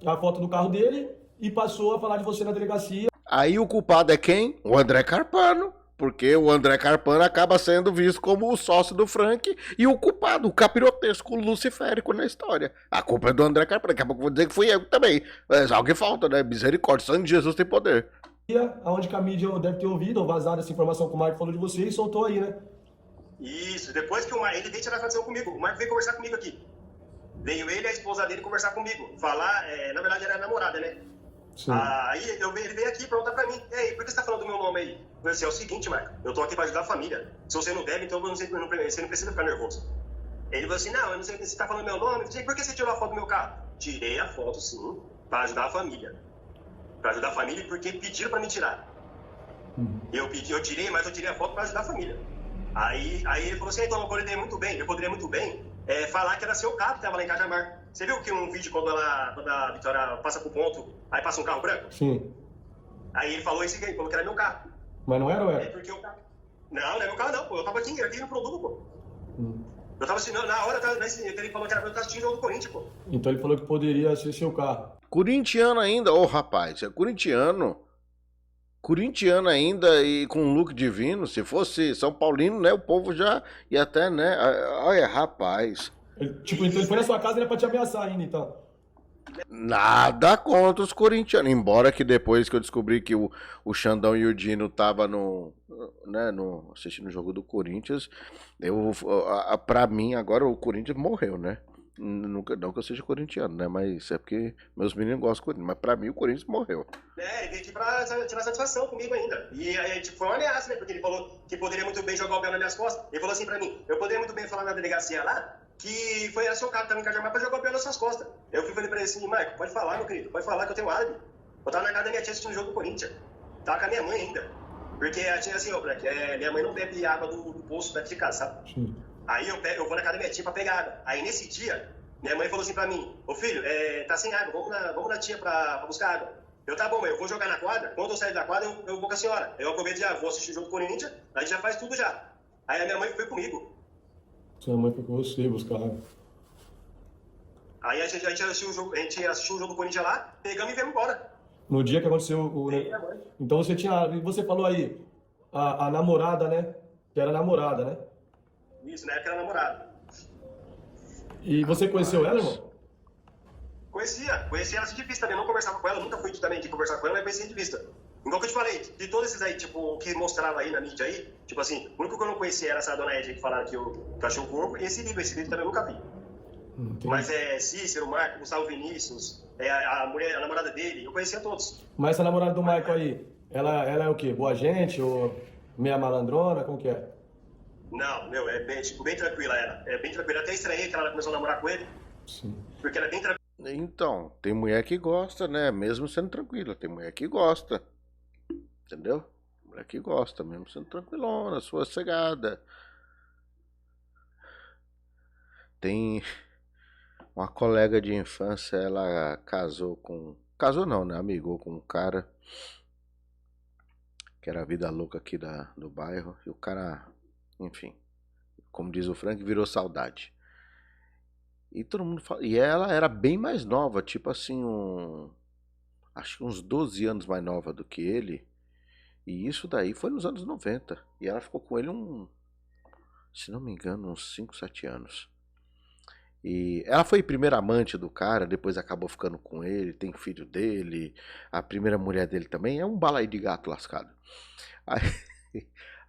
a foto do carro dele, e passou a falar de você na delegacia. Aí o culpado é quem? O André Carpano. Porque o André Carpano acaba sendo visto como o sócio do Frank e o culpado, o capirotesco luciférico na história. A culpa é do André Carpano. Daqui a pouco eu vou dizer que fui eu também. Mas algo que falta, né? Misericórdia. Sangue de Jesus tem poder. Onde que a mídia deve ter ouvido ou vazado essa informação que o Michael falou de você e soltou aí, né? Isso, depois que ele veio tirar satisfação comigo, o Michael veio conversar comigo aqui. Veio ele e a esposa dele conversar comigo. Falar, na verdade era a namorada, né? Sim. Aí ele veio aqui perguntar pra mim, e aí, por que você tá falando do meu nome aí? Eu falei assim, é o seguinte, Michael, eu tô aqui pra ajudar a família. Se você não deve, então você não precisa ficar nervoso. Ele falou assim, não, eu não sei se você tá falando meu nome. Eu falei, por que você tirou a foto do meu carro? Tirei a foto, sim, pra ajudar a família. Pra ajudar a família porque pediram pra me tirar. Eu tirei, mas eu tirei a foto pra ajudar a família. Aí ele falou assim, então eu poderia muito bem falar que era seu carro que tava lá em Cajamar. Você viu que um vídeo quando a Vitória passa pro ponto, aí passa um carro branco? Sim. Aí ele falou isso aqui, falou que era meu carro. Mas não era ou É era? porque o carro... Não é meu carro não, pô. Eu tava aqui no produto, pô. Eu tava assistindo, na hora ele falou que era meu carro assistindo o jogo do Corinthians, pô. Então ele falou que poderia ser seu carro. Corintiano ainda, ô rapaz, é corintiano. Corintiano ainda e com look divino. Se fosse São Paulino, né? O povo já ia até, né? Olha, rapaz. Então ele foi na sua casa e era pra te ameaçar ainda, então. Nada contra os corintianos. Embora que depois que eu descobri que o Xandão e o Dino tava assistindo o jogo do Corinthians, pra mim agora o Corinthians morreu, né? Não que eu seja corintiano, né? Mas é porque meus meninos gostam do Corinthians. Mas pra mim o Corinthians morreu. Ele veio aqui pra tirar satisfação comigo ainda. E aí, tipo, foi uma ameaça, né? Porque ele falou que poderia muito bem jogar o Bel nas minhas costas. Ele falou assim pra mim, eu poderia muito bem falar na delegacia lá que era seu carro também em Cajamar pra jogar o Bel nas suas costas. Eu falei pra ele assim, Michael, pode falar, meu querido, pode falar que eu tenho álibi. Eu tava na casa da minha tia assistindo o jogo do Corinthians. Tava com a minha mãe ainda. Porque a tia assim, minha mãe não bebe água do poço daqui de casa, sabe? Sim. Aí eu vou na casa da minha tia pra pegar água. Aí nesse dia, minha mãe falou assim pra mim, ô filho, tá sem água, vamos na tia pra buscar água. Eu, tá bom, mãe, eu vou jogar na quadra, quando eu sair da quadra, eu vou com a senhora. Eu aproveito já, vou assistir o jogo do Corinthians, a gente já faz tudo já. Aí a minha mãe foi comigo. Sua mãe foi com você buscar água. Aí a gente assistiu o jogo do Corinthians lá, pegamos e viemos embora. No dia que aconteceu o... Então você tinha... Você falou aí, a namorada, né? Que era namorada, né? Isso, na época era namorada. E você conheceu ela, irmão? Conhecia ela assim de vista também, não conversava com ela, nunca fui também de conversar com ela, mas conhecia de vista. Igual que eu te falei, de todos esses aí, tipo, que mostrava aí na mídia aí, tipo assim, o único que eu não conhecia era essa dona Ed que falaram que eu achei o corpo, e esse livro também eu nunca vi. Entendi. Mas Cícero, Marco, Gustavo Vinícius, a mulher, a namorada dele, eu conhecia todos. Mas essa namorada do Michael aí, ela é o quê? Boa gente ou meia malandrona? Como que é? Não, é bem tranquila ela. É bem tranquila. Até estranhei que ela começou a namorar com ele. Sim. Porque ela é bem tranquila. Então, tem mulher que gosta, né? Mesmo sendo tranquila. Tem mulher que gosta. Entendeu? Mulher que gosta, mesmo sendo tranquilona, sossegada. Tem uma colega de infância, ela casou com... Casou não, né? Amigou com um cara que era a vida louca aqui do bairro. E o cara, enfim, como diz o Frank, virou saudade. E todo mundo fala... E ela era bem mais nova, tipo assim, acho que uns 12 anos mais nova do que ele. E isso daí foi nos anos 90. E ela ficou com ele se não me engano, uns 5, 7 anos. E ela foi primeira amante do cara, depois acabou ficando com ele, tem filho dele, a primeira mulher dele também, é um balaio de gato lascado.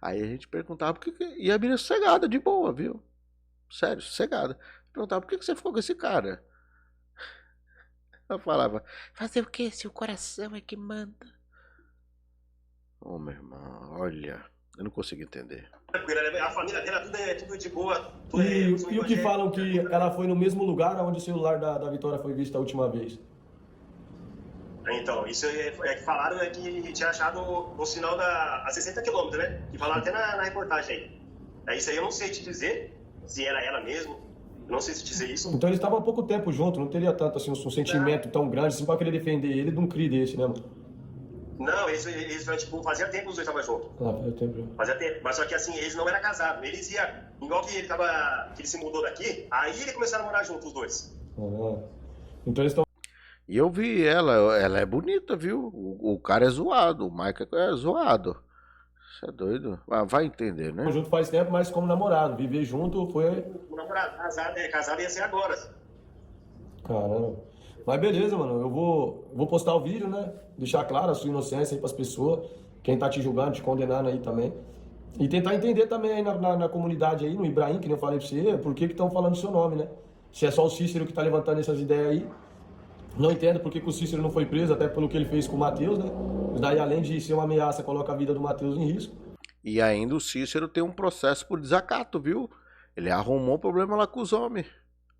Aí a gente perguntava por que e a menina sossegada, de boa, viu? Sério, sossegada. Perguntava por que você ficou com esse cara? Eu falava, Fazer o quê se o coração é que manda? ô meu irmão, olha, eu não consigo entender. Tranquila, né? A família dela tudo de boa. Tudo E o que evangélico. falam que ela foi no mesmo lugar onde o celular da Vitória foi visto a última vez? Então, isso que falaram é que tinha achado o sinal a 60 quilômetros, né? Que falaram até na reportagem aí. Isso aí eu não sei te dizer se era ela mesmo. Eu não sei te dizer isso. Então eles estavam há pouco tempo juntos, não teria tanto assim, um sentimento tão grande assim pra querer defender ele de um cri desse, né, mano? Não, eles tipo, fazia tempo que os dois estavam juntos. Faz tempo. Fazia tempo. Mas só que assim, eles não eram casados. Eles iam, igual que ele se mudou daqui, aí eles começaram a morar juntos, os dois. Então eles estão E eu vi ela é bonita, viu? O cara é zoado, o Michael é zoado. Você é doido? Ah, vai entender, né? juntos faz tempo, mas como namorado. Viver junto foi. O namorado, casado ia ser agora. Caramba. Mas beleza, mano. Eu vou postar o vídeo, né? Deixar claro a sua inocência aí pras pessoas. Quem tá te julgando, te condenando aí também. E tentar entender também aí na comunidade aí, no Ibrahim, que nem eu falei pra você, por que estão falando seu nome, né? Se é só o Cícero que tá levantando essas ideias aí. Não entendo por que o Cícero não foi preso, até pelo que ele fez com o Matheus, né? Isso daí, além de ser uma ameaça, coloca a vida do Matheus em risco. E ainda o Cícero tem um processo por desacato, viu? Ele arrumou um problema lá com os homens.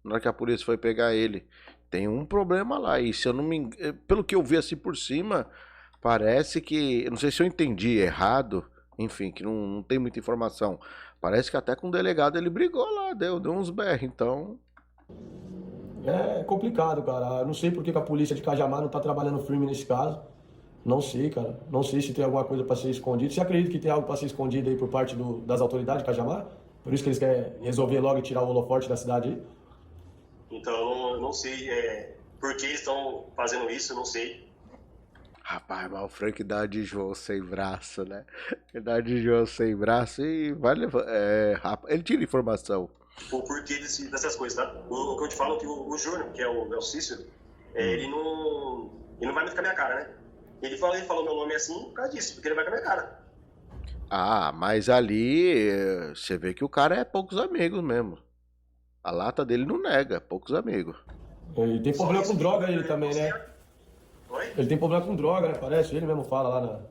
Na hora que a polícia foi pegar ele. Tem um problema lá. E se eu não me engano, pelo que eu vi assim por cima, parece que. Eu não sei se eu entendi errado. Enfim, que não tem muita informação. Parece que até com o delegado ele brigou lá, deu uns berros. Então. É complicado, cara. Eu não sei por que a polícia de Cajamar não tá trabalhando firme nesse caso. Não sei, cara. Não sei se tem alguma coisa para ser escondida. Você acredita que tem algo para ser escondido aí por parte das autoridades de Cajamar? Por isso que eles querem resolver logo e tirar o holoforte da cidade aí? Então, eu não sei por que eles estão fazendo isso, eu não sei. Rapaz, mas o Frank dá de João sem braço, né? Ele dá de João sem braço e vai levar. Ele tira informação. O porquê dessas coisas, tá? O que eu te falo é que o Júnior, que é o Cícero, ele não vai muito com a minha cara, né? Ele falou meu nome assim por causa disso, porque ele vai com a minha cara. Ah, mas ali você vê que o cara é poucos amigos mesmo. A lata dele não nega, poucos amigos. Ele tem problema com droga ele também, né? Oi? Ele tem problema com droga, né? Parece. Ele mesmo fala lá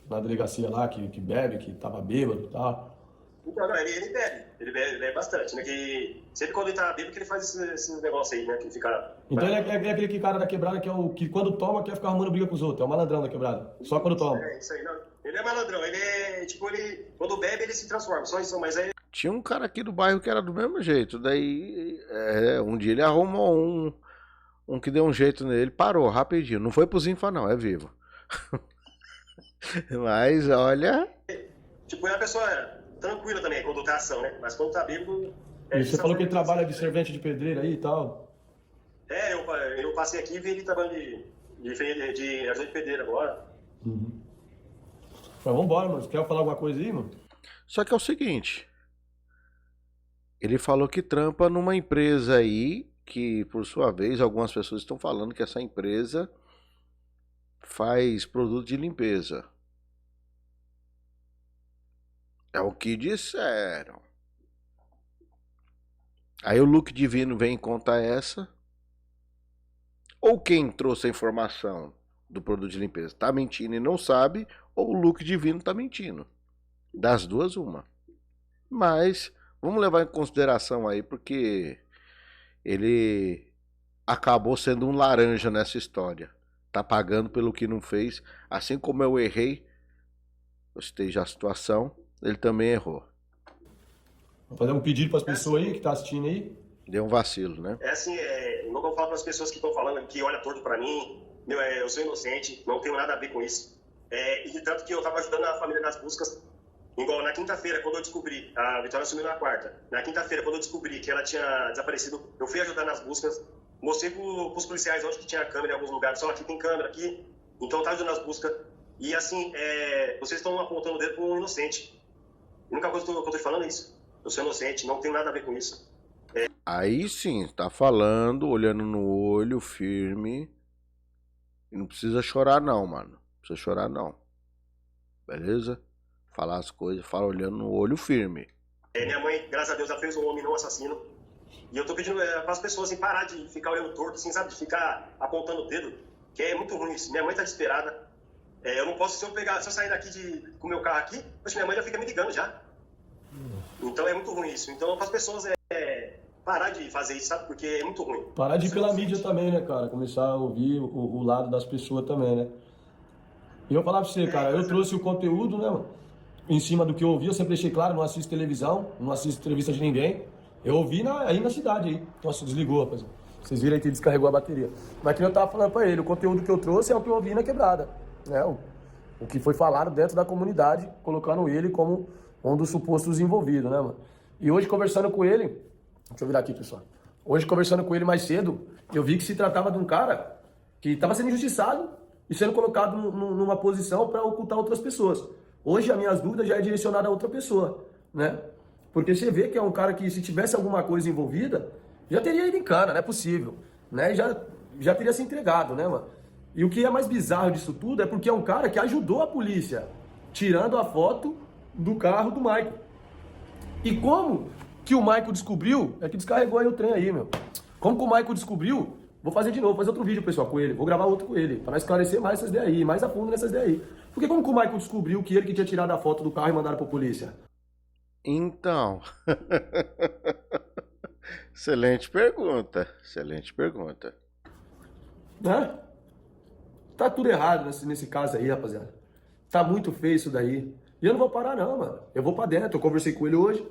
na delegacia lá que bebe, que tava bêbado e tal. Então, não, ele bebe. Ele bebe bastante, né? Que sempre quando ele tá bêbado que ele faz esse negócio aí, né? Que ele fica... Então ele é aquele cara da quebrada que é o que quando toma quer ficar arrumando briga com os outros. É o malandrão da quebrada. Só quando toma. É, isso aí, não. Ele é malandrão. Ele é, tipo, quando bebe, ele se transforma. Só isso, mas aí... Tinha um cara aqui do bairro que era do mesmo jeito. Daí, um dia ele arrumou um que deu um jeito nele, parou rapidinho. Não foi pro Zinfa, não, é vivo. Mas, olha... Tipo, é uma pessoa tranquila também, quando tá ação, né? Mas quando tá bêbado... E você falou que ele trabalha de servente de pedreiro aí e tal. Eu passei aqui e vi ele trabalhando de ajudante de pedreiro agora. Mas vambora, mano. Você quer falar alguma coisa aí, mano? Só que é o seguinte... Ele falou que trampa numa empresa aí, que por sua vez algumas pessoas estão falando que essa empresa faz produto de limpeza. É o que disseram. Aí o Luke Divino vem e conta essa. Ou quem trouxe a informação do produto de limpeza tá mentindo e não sabe, ou o Luke Divino tá mentindo. Das duas, uma. Mas... vamos levar em consideração aí, porque ele acabou sendo um laranja nessa história. Tá pagando pelo que não fez. Assim como eu errei, eu esteja a situação, ele também errou. Vou fazer um pedido para as pessoas aí que tá assistindo aí. Deu um vacilo, né? É assim, não vou falar para as pessoas que estão falando, que olha torto para mim, eu sou inocente, não tenho nada a ver com isso. E tanto que eu tava ajudando a família nas buscas. Igual na quinta-feira, quando eu descobri, a Vitória sumiu na quarta. Na quinta-feira, quando eu descobri que ela tinha desaparecido, eu fui ajudar nas buscas, mostrei pros policiais onde que tinha câmera em alguns lugares, só aqui tem câmera aqui, então eu tava ajudando nas buscas. E assim, vocês estão apontando o dedo para um inocente. A única coisa que eu tô te falando é isso. Eu sou inocente, não tenho nada a ver com isso. Aí sim, tá falando, olhando no olho, firme. E não precisa chorar não, mano. Não precisa chorar não. Beleza? Falar as coisas, fala olhando no olho firme. Minha mãe, graças a Deus, já fez um homem não assassino. E eu tô pedindo para as pessoas assim, parar de ficar olhando torto, assim, sabe? De ficar apontando o dedo, que é muito ruim isso. Minha mãe tá desesperada. Eu não posso, se eu sair daqui com o meu carro aqui, minha mãe já fica me ligando já. Então é muito ruim isso. Então, para as pessoas parar de fazer isso, sabe? Porque é muito ruim. Parar de ir pela mídia também, né, cara? Começar a ouvir o lado das pessoas também, né? E eu falar pra você, cara, eu trouxe o conteúdo, né, mano? Em cima do que eu ouvi, eu sempre deixei claro, não assisto televisão, não assisto entrevista de ninguém. Eu ouvi aí na cidade aí. Nossa, desligou, rapaz. Vocês viram aí que descarregou a bateria. Mas que eu tava falando pra ele, o conteúdo que eu trouxe é o que eu ouvi na quebrada, né? O que foi falado dentro da comunidade, colocando ele como um dos supostos envolvidos, né, mano? E hoje, conversando com ele, deixa eu virar aqui, pessoal. Hoje, conversando com ele mais cedo, eu vi que se tratava de um cara que estava sendo injustiçado e sendo colocado numa posição para ocultar outras pessoas. Hoje, as minhas dúvidas já é direcionada a outra pessoa, né? Porque você vê que é um cara que, se tivesse alguma coisa envolvida, já teria ido em cana, não é possível, né? E já teria se entregado, né, mano? E o que é mais bizarro disso tudo é porque é um cara que ajudou a polícia, tirando a foto do carro do Michael. E como que o Michael descobriu, é que descarregou aí o trem aí, meu. Como que o Michael descobriu, vou fazer de novo, fazer outro vídeo, pessoal, com ele. Vou gravar outro com ele, para esclarecer mais essas ideias aí, mais a fundo nessas ideias aí. Porque como que o Michael descobriu que ele que tinha tirado a foto do carro e mandado pra polícia? Então, excelente pergunta, excelente pergunta. Né? Tá tudo errado nesse caso aí, rapaziada. Tá muito feio isso daí. E eu não vou parar não, mano. Eu vou pra dentro, eu conversei com ele hoje.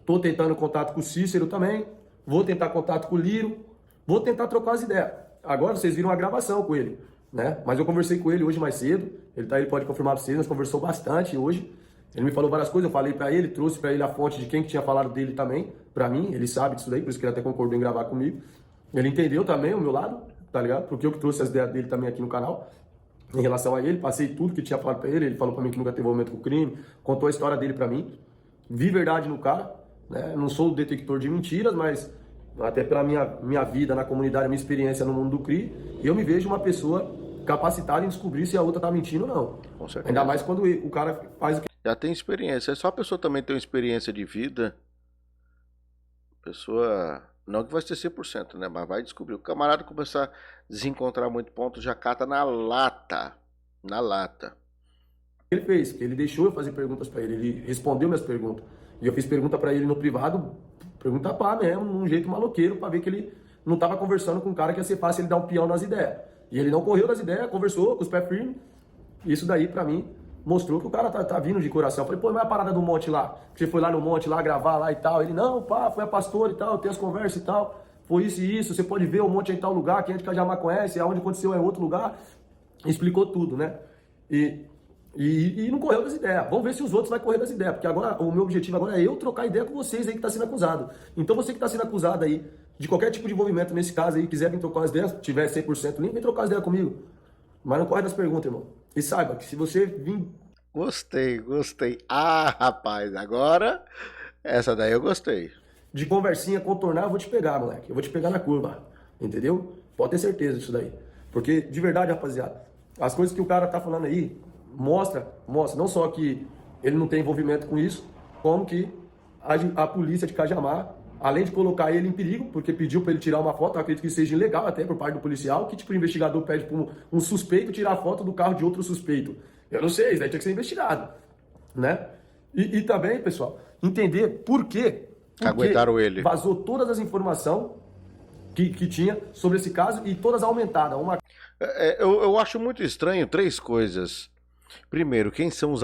Tô tentando contato com o Cícero também. Vou tentar contato com o Liro. Vou tentar trocar as ideias. Agora vocês viram a gravação com ele, né? Mas eu conversei com ele hoje mais cedo. Ele pode confirmar pra vocês, nós conversou bastante hoje. Ele me falou várias coisas, eu falei pra ele, trouxe pra ele a fonte de quem que tinha falado dele também, pra mim. Ele sabe disso daí, por isso que ele até concordou em gravar comigo. Ele entendeu também o meu lado, tá ligado? Porque eu que trouxe as ideias dele também aqui no canal. Em relação a ele, passei tudo que tinha falado pra ele. Ele falou pra mim que nunca teve envolvimento com o crime, contou a história dele pra mim. Vi verdade no cara, né? Não sou o detector de mentiras, mas até pela minha vida na comunidade, minha experiência no mundo do CRI, eu me vejo uma pessoa capacitada em descobrir se a outra tá mentindo ou não. Com certeza. Ainda mais quando o cara faz o que... Já tem experiência, é só a pessoa também ter uma experiência de vida. Pessoa, não que vai ser 100%, né? Mas vai descobrir. O camarada começar a desencontrar muito ponto, já cata na lata. Na lata. ele fez, porque ele deixou eu fazer perguntas pra ele, ele respondeu minhas perguntas. E eu fiz pergunta pra ele no privado, pergunta pá mesmo, num jeito maloqueiro, pra ver que ele não tava conversando com um cara que ia ser fácil ele dar um peão nas ideias. E ele não correu das ideias, conversou com os pés firmes. Isso daí, pra mim, mostrou que o cara tá vindo de coração. Eu falei, pô, não é a parada do monte lá? Você foi lá no monte, lá gravar lá e tal. Ele, não, pá, foi a pastor e tal, tem as conversas e tal. Foi isso e isso, você pode ver o monte em tal lugar, quem é de Cajamar conhece, aonde aconteceu é outro lugar. Explicou tudo, né? E não correu das ideias. Vamos ver se os outros vão correr das ideias. Porque agora o meu objetivo agora é eu trocar ideia com vocês aí que tá sendo acusado. Então você que tá sendo acusado aí de qualquer tipo de envolvimento nesse caso aí, quiser vir trocar as ideias, tiver 100% limpo, vem trocar as ideias comigo. Mas não corre das perguntas, irmão. E saiba que se você vir... Gostei. Ah, rapaz, agora essa daí eu gostei. de conversinha, contornar, eu vou te pegar, moleque. Eu vou te pegar na curva. Entendeu? Pode ter certeza disso daí. Porque, de verdade, rapaziada, as coisas que o cara tá falando aí, mostra não só que ele não tem envolvimento com isso, como que a polícia de Cajamar, além de colocar ele em perigo, porque pediu para ele tirar uma foto, eu acredito que seja ilegal até por parte do policial, que tipo o investigador pede para um suspeito tirar a foto do carro de outro suspeito. Eu não sei, isso daí tinha que ser investigado, né? E também, pessoal, entender por quê Aguentaram ele. Vazou todas as informações que tinha sobre esse caso e todas aumentadas. Eu acho muito estranho três coisas. Primeiro, quem são os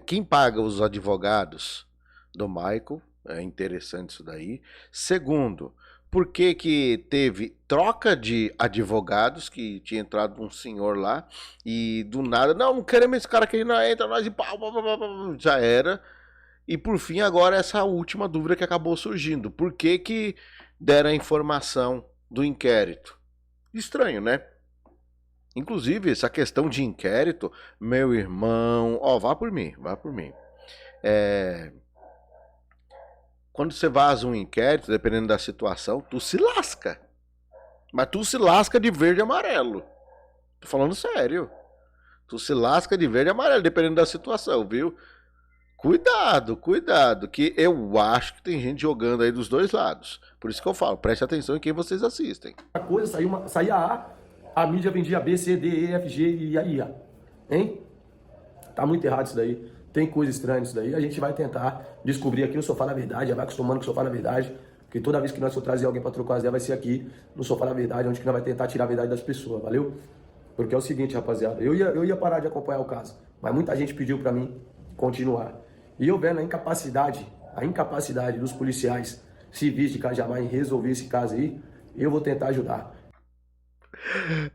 quem paga os advogados do Michael? É interessante isso daí. Segundo, por que teve troca de advogados, que tinha entrado um senhor lá e do nada, não queremos esse cara aqui, não entra, nós e pau, já era. E por fim, agora essa última dúvida que acabou surgindo. Por que deram a informação do inquérito? Estranho, né? Inclusive, essa questão de inquérito, meu irmão... Ó, vá por mim. Quando você vaza um inquérito, dependendo da situação, tu se lasca. Mas tu se lasca de verde e amarelo. Tô falando sério. Tu se lasca de verde e amarelo, dependendo da situação, viu? Cuidado, cuidado, que eu acho que tem gente jogando aí dos dois lados. Por isso que eu falo, preste atenção em quem vocês assistem. A coisa, saía a mídia vendia B, C, D, E, F, G e aí A. Hein? Tá muito errado isso daí. Tem coisa estranha nisso daí. A gente vai tentar descobrir aqui no Sofá na Verdade, já vai acostumando com o Sofá na Verdade, porque toda vez que nós for trazer alguém para trocar as ideias, vai ser aqui no Sofá na Verdade, onde que nós vai tentar tirar a verdade das pessoas, valeu? Porque é o seguinte, rapaziada, eu ia parar de acompanhar o caso, mas muita gente pediu para mim continuar. E eu vendo a incapacidade dos policiais civis de Cajamar em resolver esse caso aí, eu vou tentar ajudar.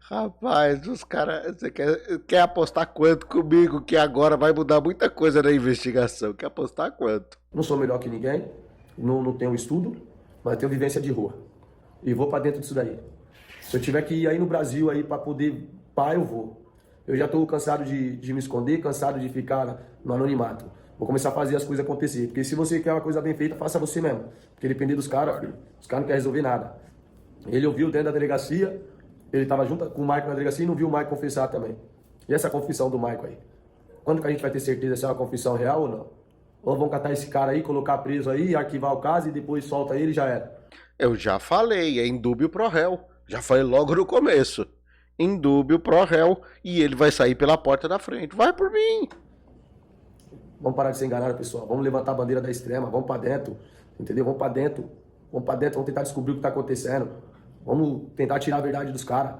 Rapaz, os caras, você quer apostar quanto comigo que agora vai mudar muita coisa na investigação? Quer apostar quanto? Não sou melhor que ninguém, não tenho estudo, mas tenho vivência de rua. E vou pra dentro disso daí. Se eu tiver que ir aí no Brasil aí pra poder pá, eu vou. Eu já tô cansado de me esconder, cansado de ficar no anonimato. Vou começar a fazer as coisas acontecer. Porque se você quer uma coisa bem feita, faça você mesmo. Porque depender dos caras, filho, os caras não querem resolver nada. Ele ouviu dentro da delegacia, ele tava junto com o Michael na delegacia e não viu o Michael confessar também. E essa confissão do Michael aí? Quando que a gente vai ter certeza se é uma confissão real ou não? Ou vão catar esse cara aí, colocar preso aí, arquivar o caso e depois solta ele e já era? Eu já falei, é indúbio pro réu. Já falei logo no começo. Indúbio pro réu e ele vai sair pela porta da frente. Vai por mim. Vamos parar de ser enganado, pessoal. Vamos levantar a bandeira da extrema, vamos pra dentro. Entendeu? Vamos pra dentro. Vamos pra dentro, vamos tentar descobrir o que tá acontecendo. Vamos tentar tirar a verdade dos caras.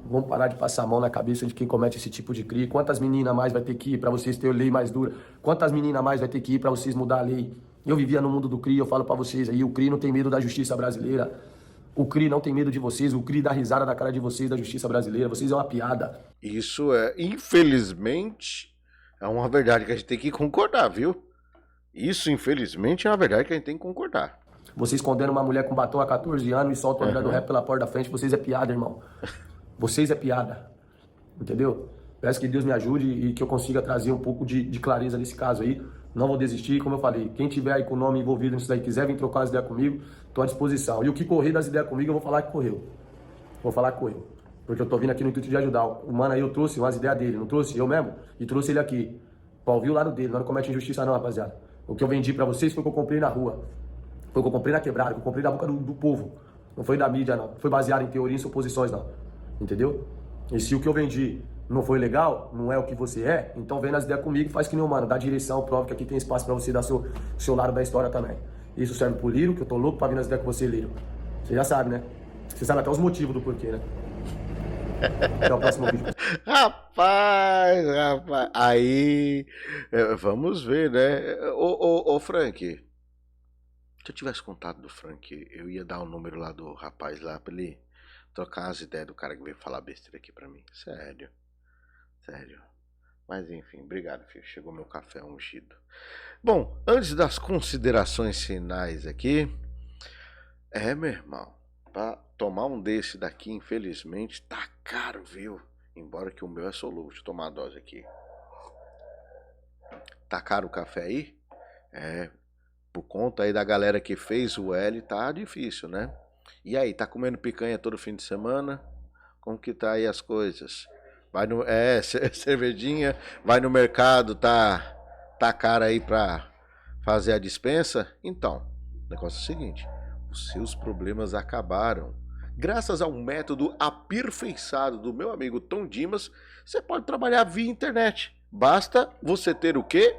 Vamos parar de passar a mão na cabeça de quem comete esse tipo de crime. Quantas meninas mais vai ter que ir pra vocês terem lei mais dura? Quantas meninas mais vai ter que ir pra vocês mudar a lei? Eu vivia no mundo do CRI, eu falo pra vocês aí, o CRI não tem medo da justiça brasileira. O CRI não tem medo de vocês, o CRI dá risada na cara de vocês da justiça brasileira. Vocês é uma piada. Isso é, infelizmente, é uma verdade que a gente tem que concordar, viu? Isso, infelizmente, é uma verdade que a gente tem que concordar. Vocês condenam uma mulher com batom há 14 anos e soltam a mulher do rap pela porta da frente. Vocês é piada, irmão. Vocês é piada. Entendeu? Peço que Deus me ajude e que eu consiga trazer um pouco de clareza nesse caso aí. Não vou desistir, como eu falei. Quem tiver aí com o nome envolvido nisso daí, quiser vir trocar as ideias comigo, tô à disposição. E o que correr das ideias comigo, eu vou falar que correu. Vou falar que correu. Porque eu tô vindo aqui no intuito de ajudar. O mano aí, eu trouxe umas ideias dele, não trouxe eu mesmo? E trouxe ele aqui. Pra ouvir o lado dele, não comete injustiça não, rapaziada. O que eu vendi pra vocês foi o que eu comprei na rua. Foi o que eu comprei na quebrada, que eu comprei da boca do povo. Não foi da mídia, não. Não foi baseado em teoria e suposições, não. Entendeu? E se o que eu vendi não foi legal, não é o que você é, então vem nas ideias comigo e faz que nem o mano. Dá direção, prova que aqui tem espaço pra você dar seu lado da história também. Isso serve pro Liro, que eu tô louco pra vir nas ideias com você, Liro. Você já sabe, né? Você sabe até os motivos do porquê, né? Até o próximo vídeo. Rapaz. Aí, vamos ver, né? Ô, Frank. Se eu tivesse contato do Frank, eu ia dar o número lá do rapaz lá pra ele trocar as ideias do cara que veio falar besteira aqui pra mim. Sério. Mas enfim, obrigado, filho. Chegou meu café ungido. Bom, antes das considerações finais aqui, meu irmão, pra tomar um desse daqui, infelizmente, tá caro, viu? Embora que o meu é soluto. Deixa eu tomar a dose aqui. Tá caro o café aí? Por conta aí da galera que fez o L, tá difícil, né? E aí, tá comendo picanha todo fim de semana? Como que tá aí as coisas? Vai no... cervejinha, vai no mercado, tá caro aí pra fazer a dispensa? Então, o negócio é o seguinte, os seus problemas acabaram. Graças a um método aperfeiçoado do meu amigo Tom Dimas, você pode trabalhar via internet. Basta você ter o quê?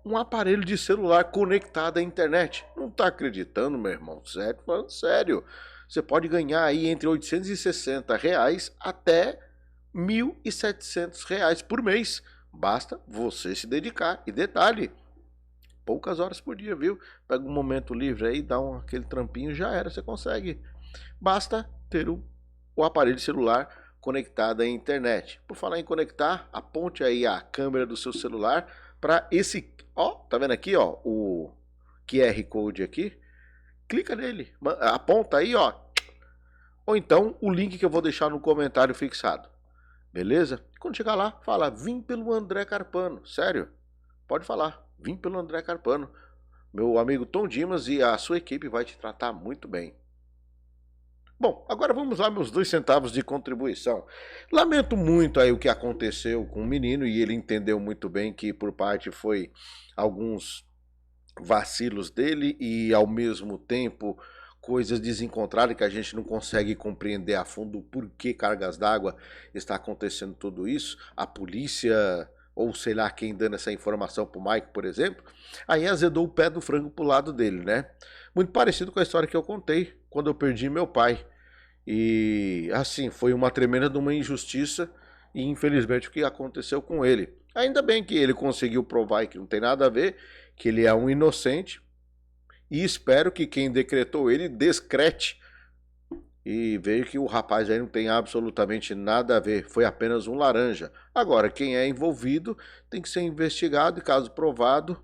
Um aparelho de celular conectado à internet. Não tá acreditando, meu irmão? Sério, falando sério. Você pode ganhar aí entre R$860 até R$1.700 por mês. Basta você se dedicar. E detalhe, poucas horas por dia, viu? Pega um momento livre aí, dá aquele trampinho, já era, você consegue. Basta ter o aparelho celular conectado à internet. Por falar em conectar, aponte aí a câmera do seu celular para esse... Ó, tá vendo aqui, ó, o QR Code aqui? Clica nele, aponta aí, ó. Ou então o link que eu vou deixar no comentário fixado. Beleza? Quando chegar lá, fala, vim pelo André Carpano. Sério, pode falar, vim pelo André Carpano. Meu amigo Tom Dimas e a sua equipe vai te tratar muito bem. Bom, agora vamos lá, meus 2 centavos de contribuição. Lamento muito aí o que aconteceu com o menino e ele entendeu muito bem que por parte foi alguns vacilos dele e ao mesmo tempo coisas desencontradas que a gente não consegue compreender a fundo por que cargas d'água está acontecendo tudo isso. A polícia ou sei lá quem dando essa informação pro Mike, por exemplo, aí azedou o pé do frango pro lado dele, né? Muito parecido com a história que eu contei quando eu perdi meu pai. E assim, foi uma tremenda de uma injustiça e infelizmente o que aconteceu com ele. Ainda bem que ele conseguiu provar que não tem nada a ver, que ele é um inocente e espero que quem decretou ele descrete e veja que o rapaz aí não tem absolutamente nada a ver, foi apenas um laranja. Agora, quem é envolvido tem que ser investigado e, caso provado,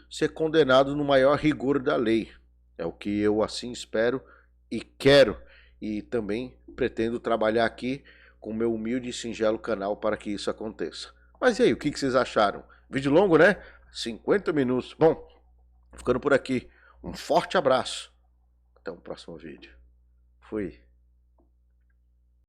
ser condenado no maior rigor da lei. É o que eu assim espero e quero. E também pretendo trabalhar aqui com o meu humilde e singelo canal para que isso aconteça. Mas e aí, o que vocês acharam? Vídeo longo, né? 50 minutos. Bom, ficando por aqui. Um forte abraço. Até o próximo vídeo. Fui.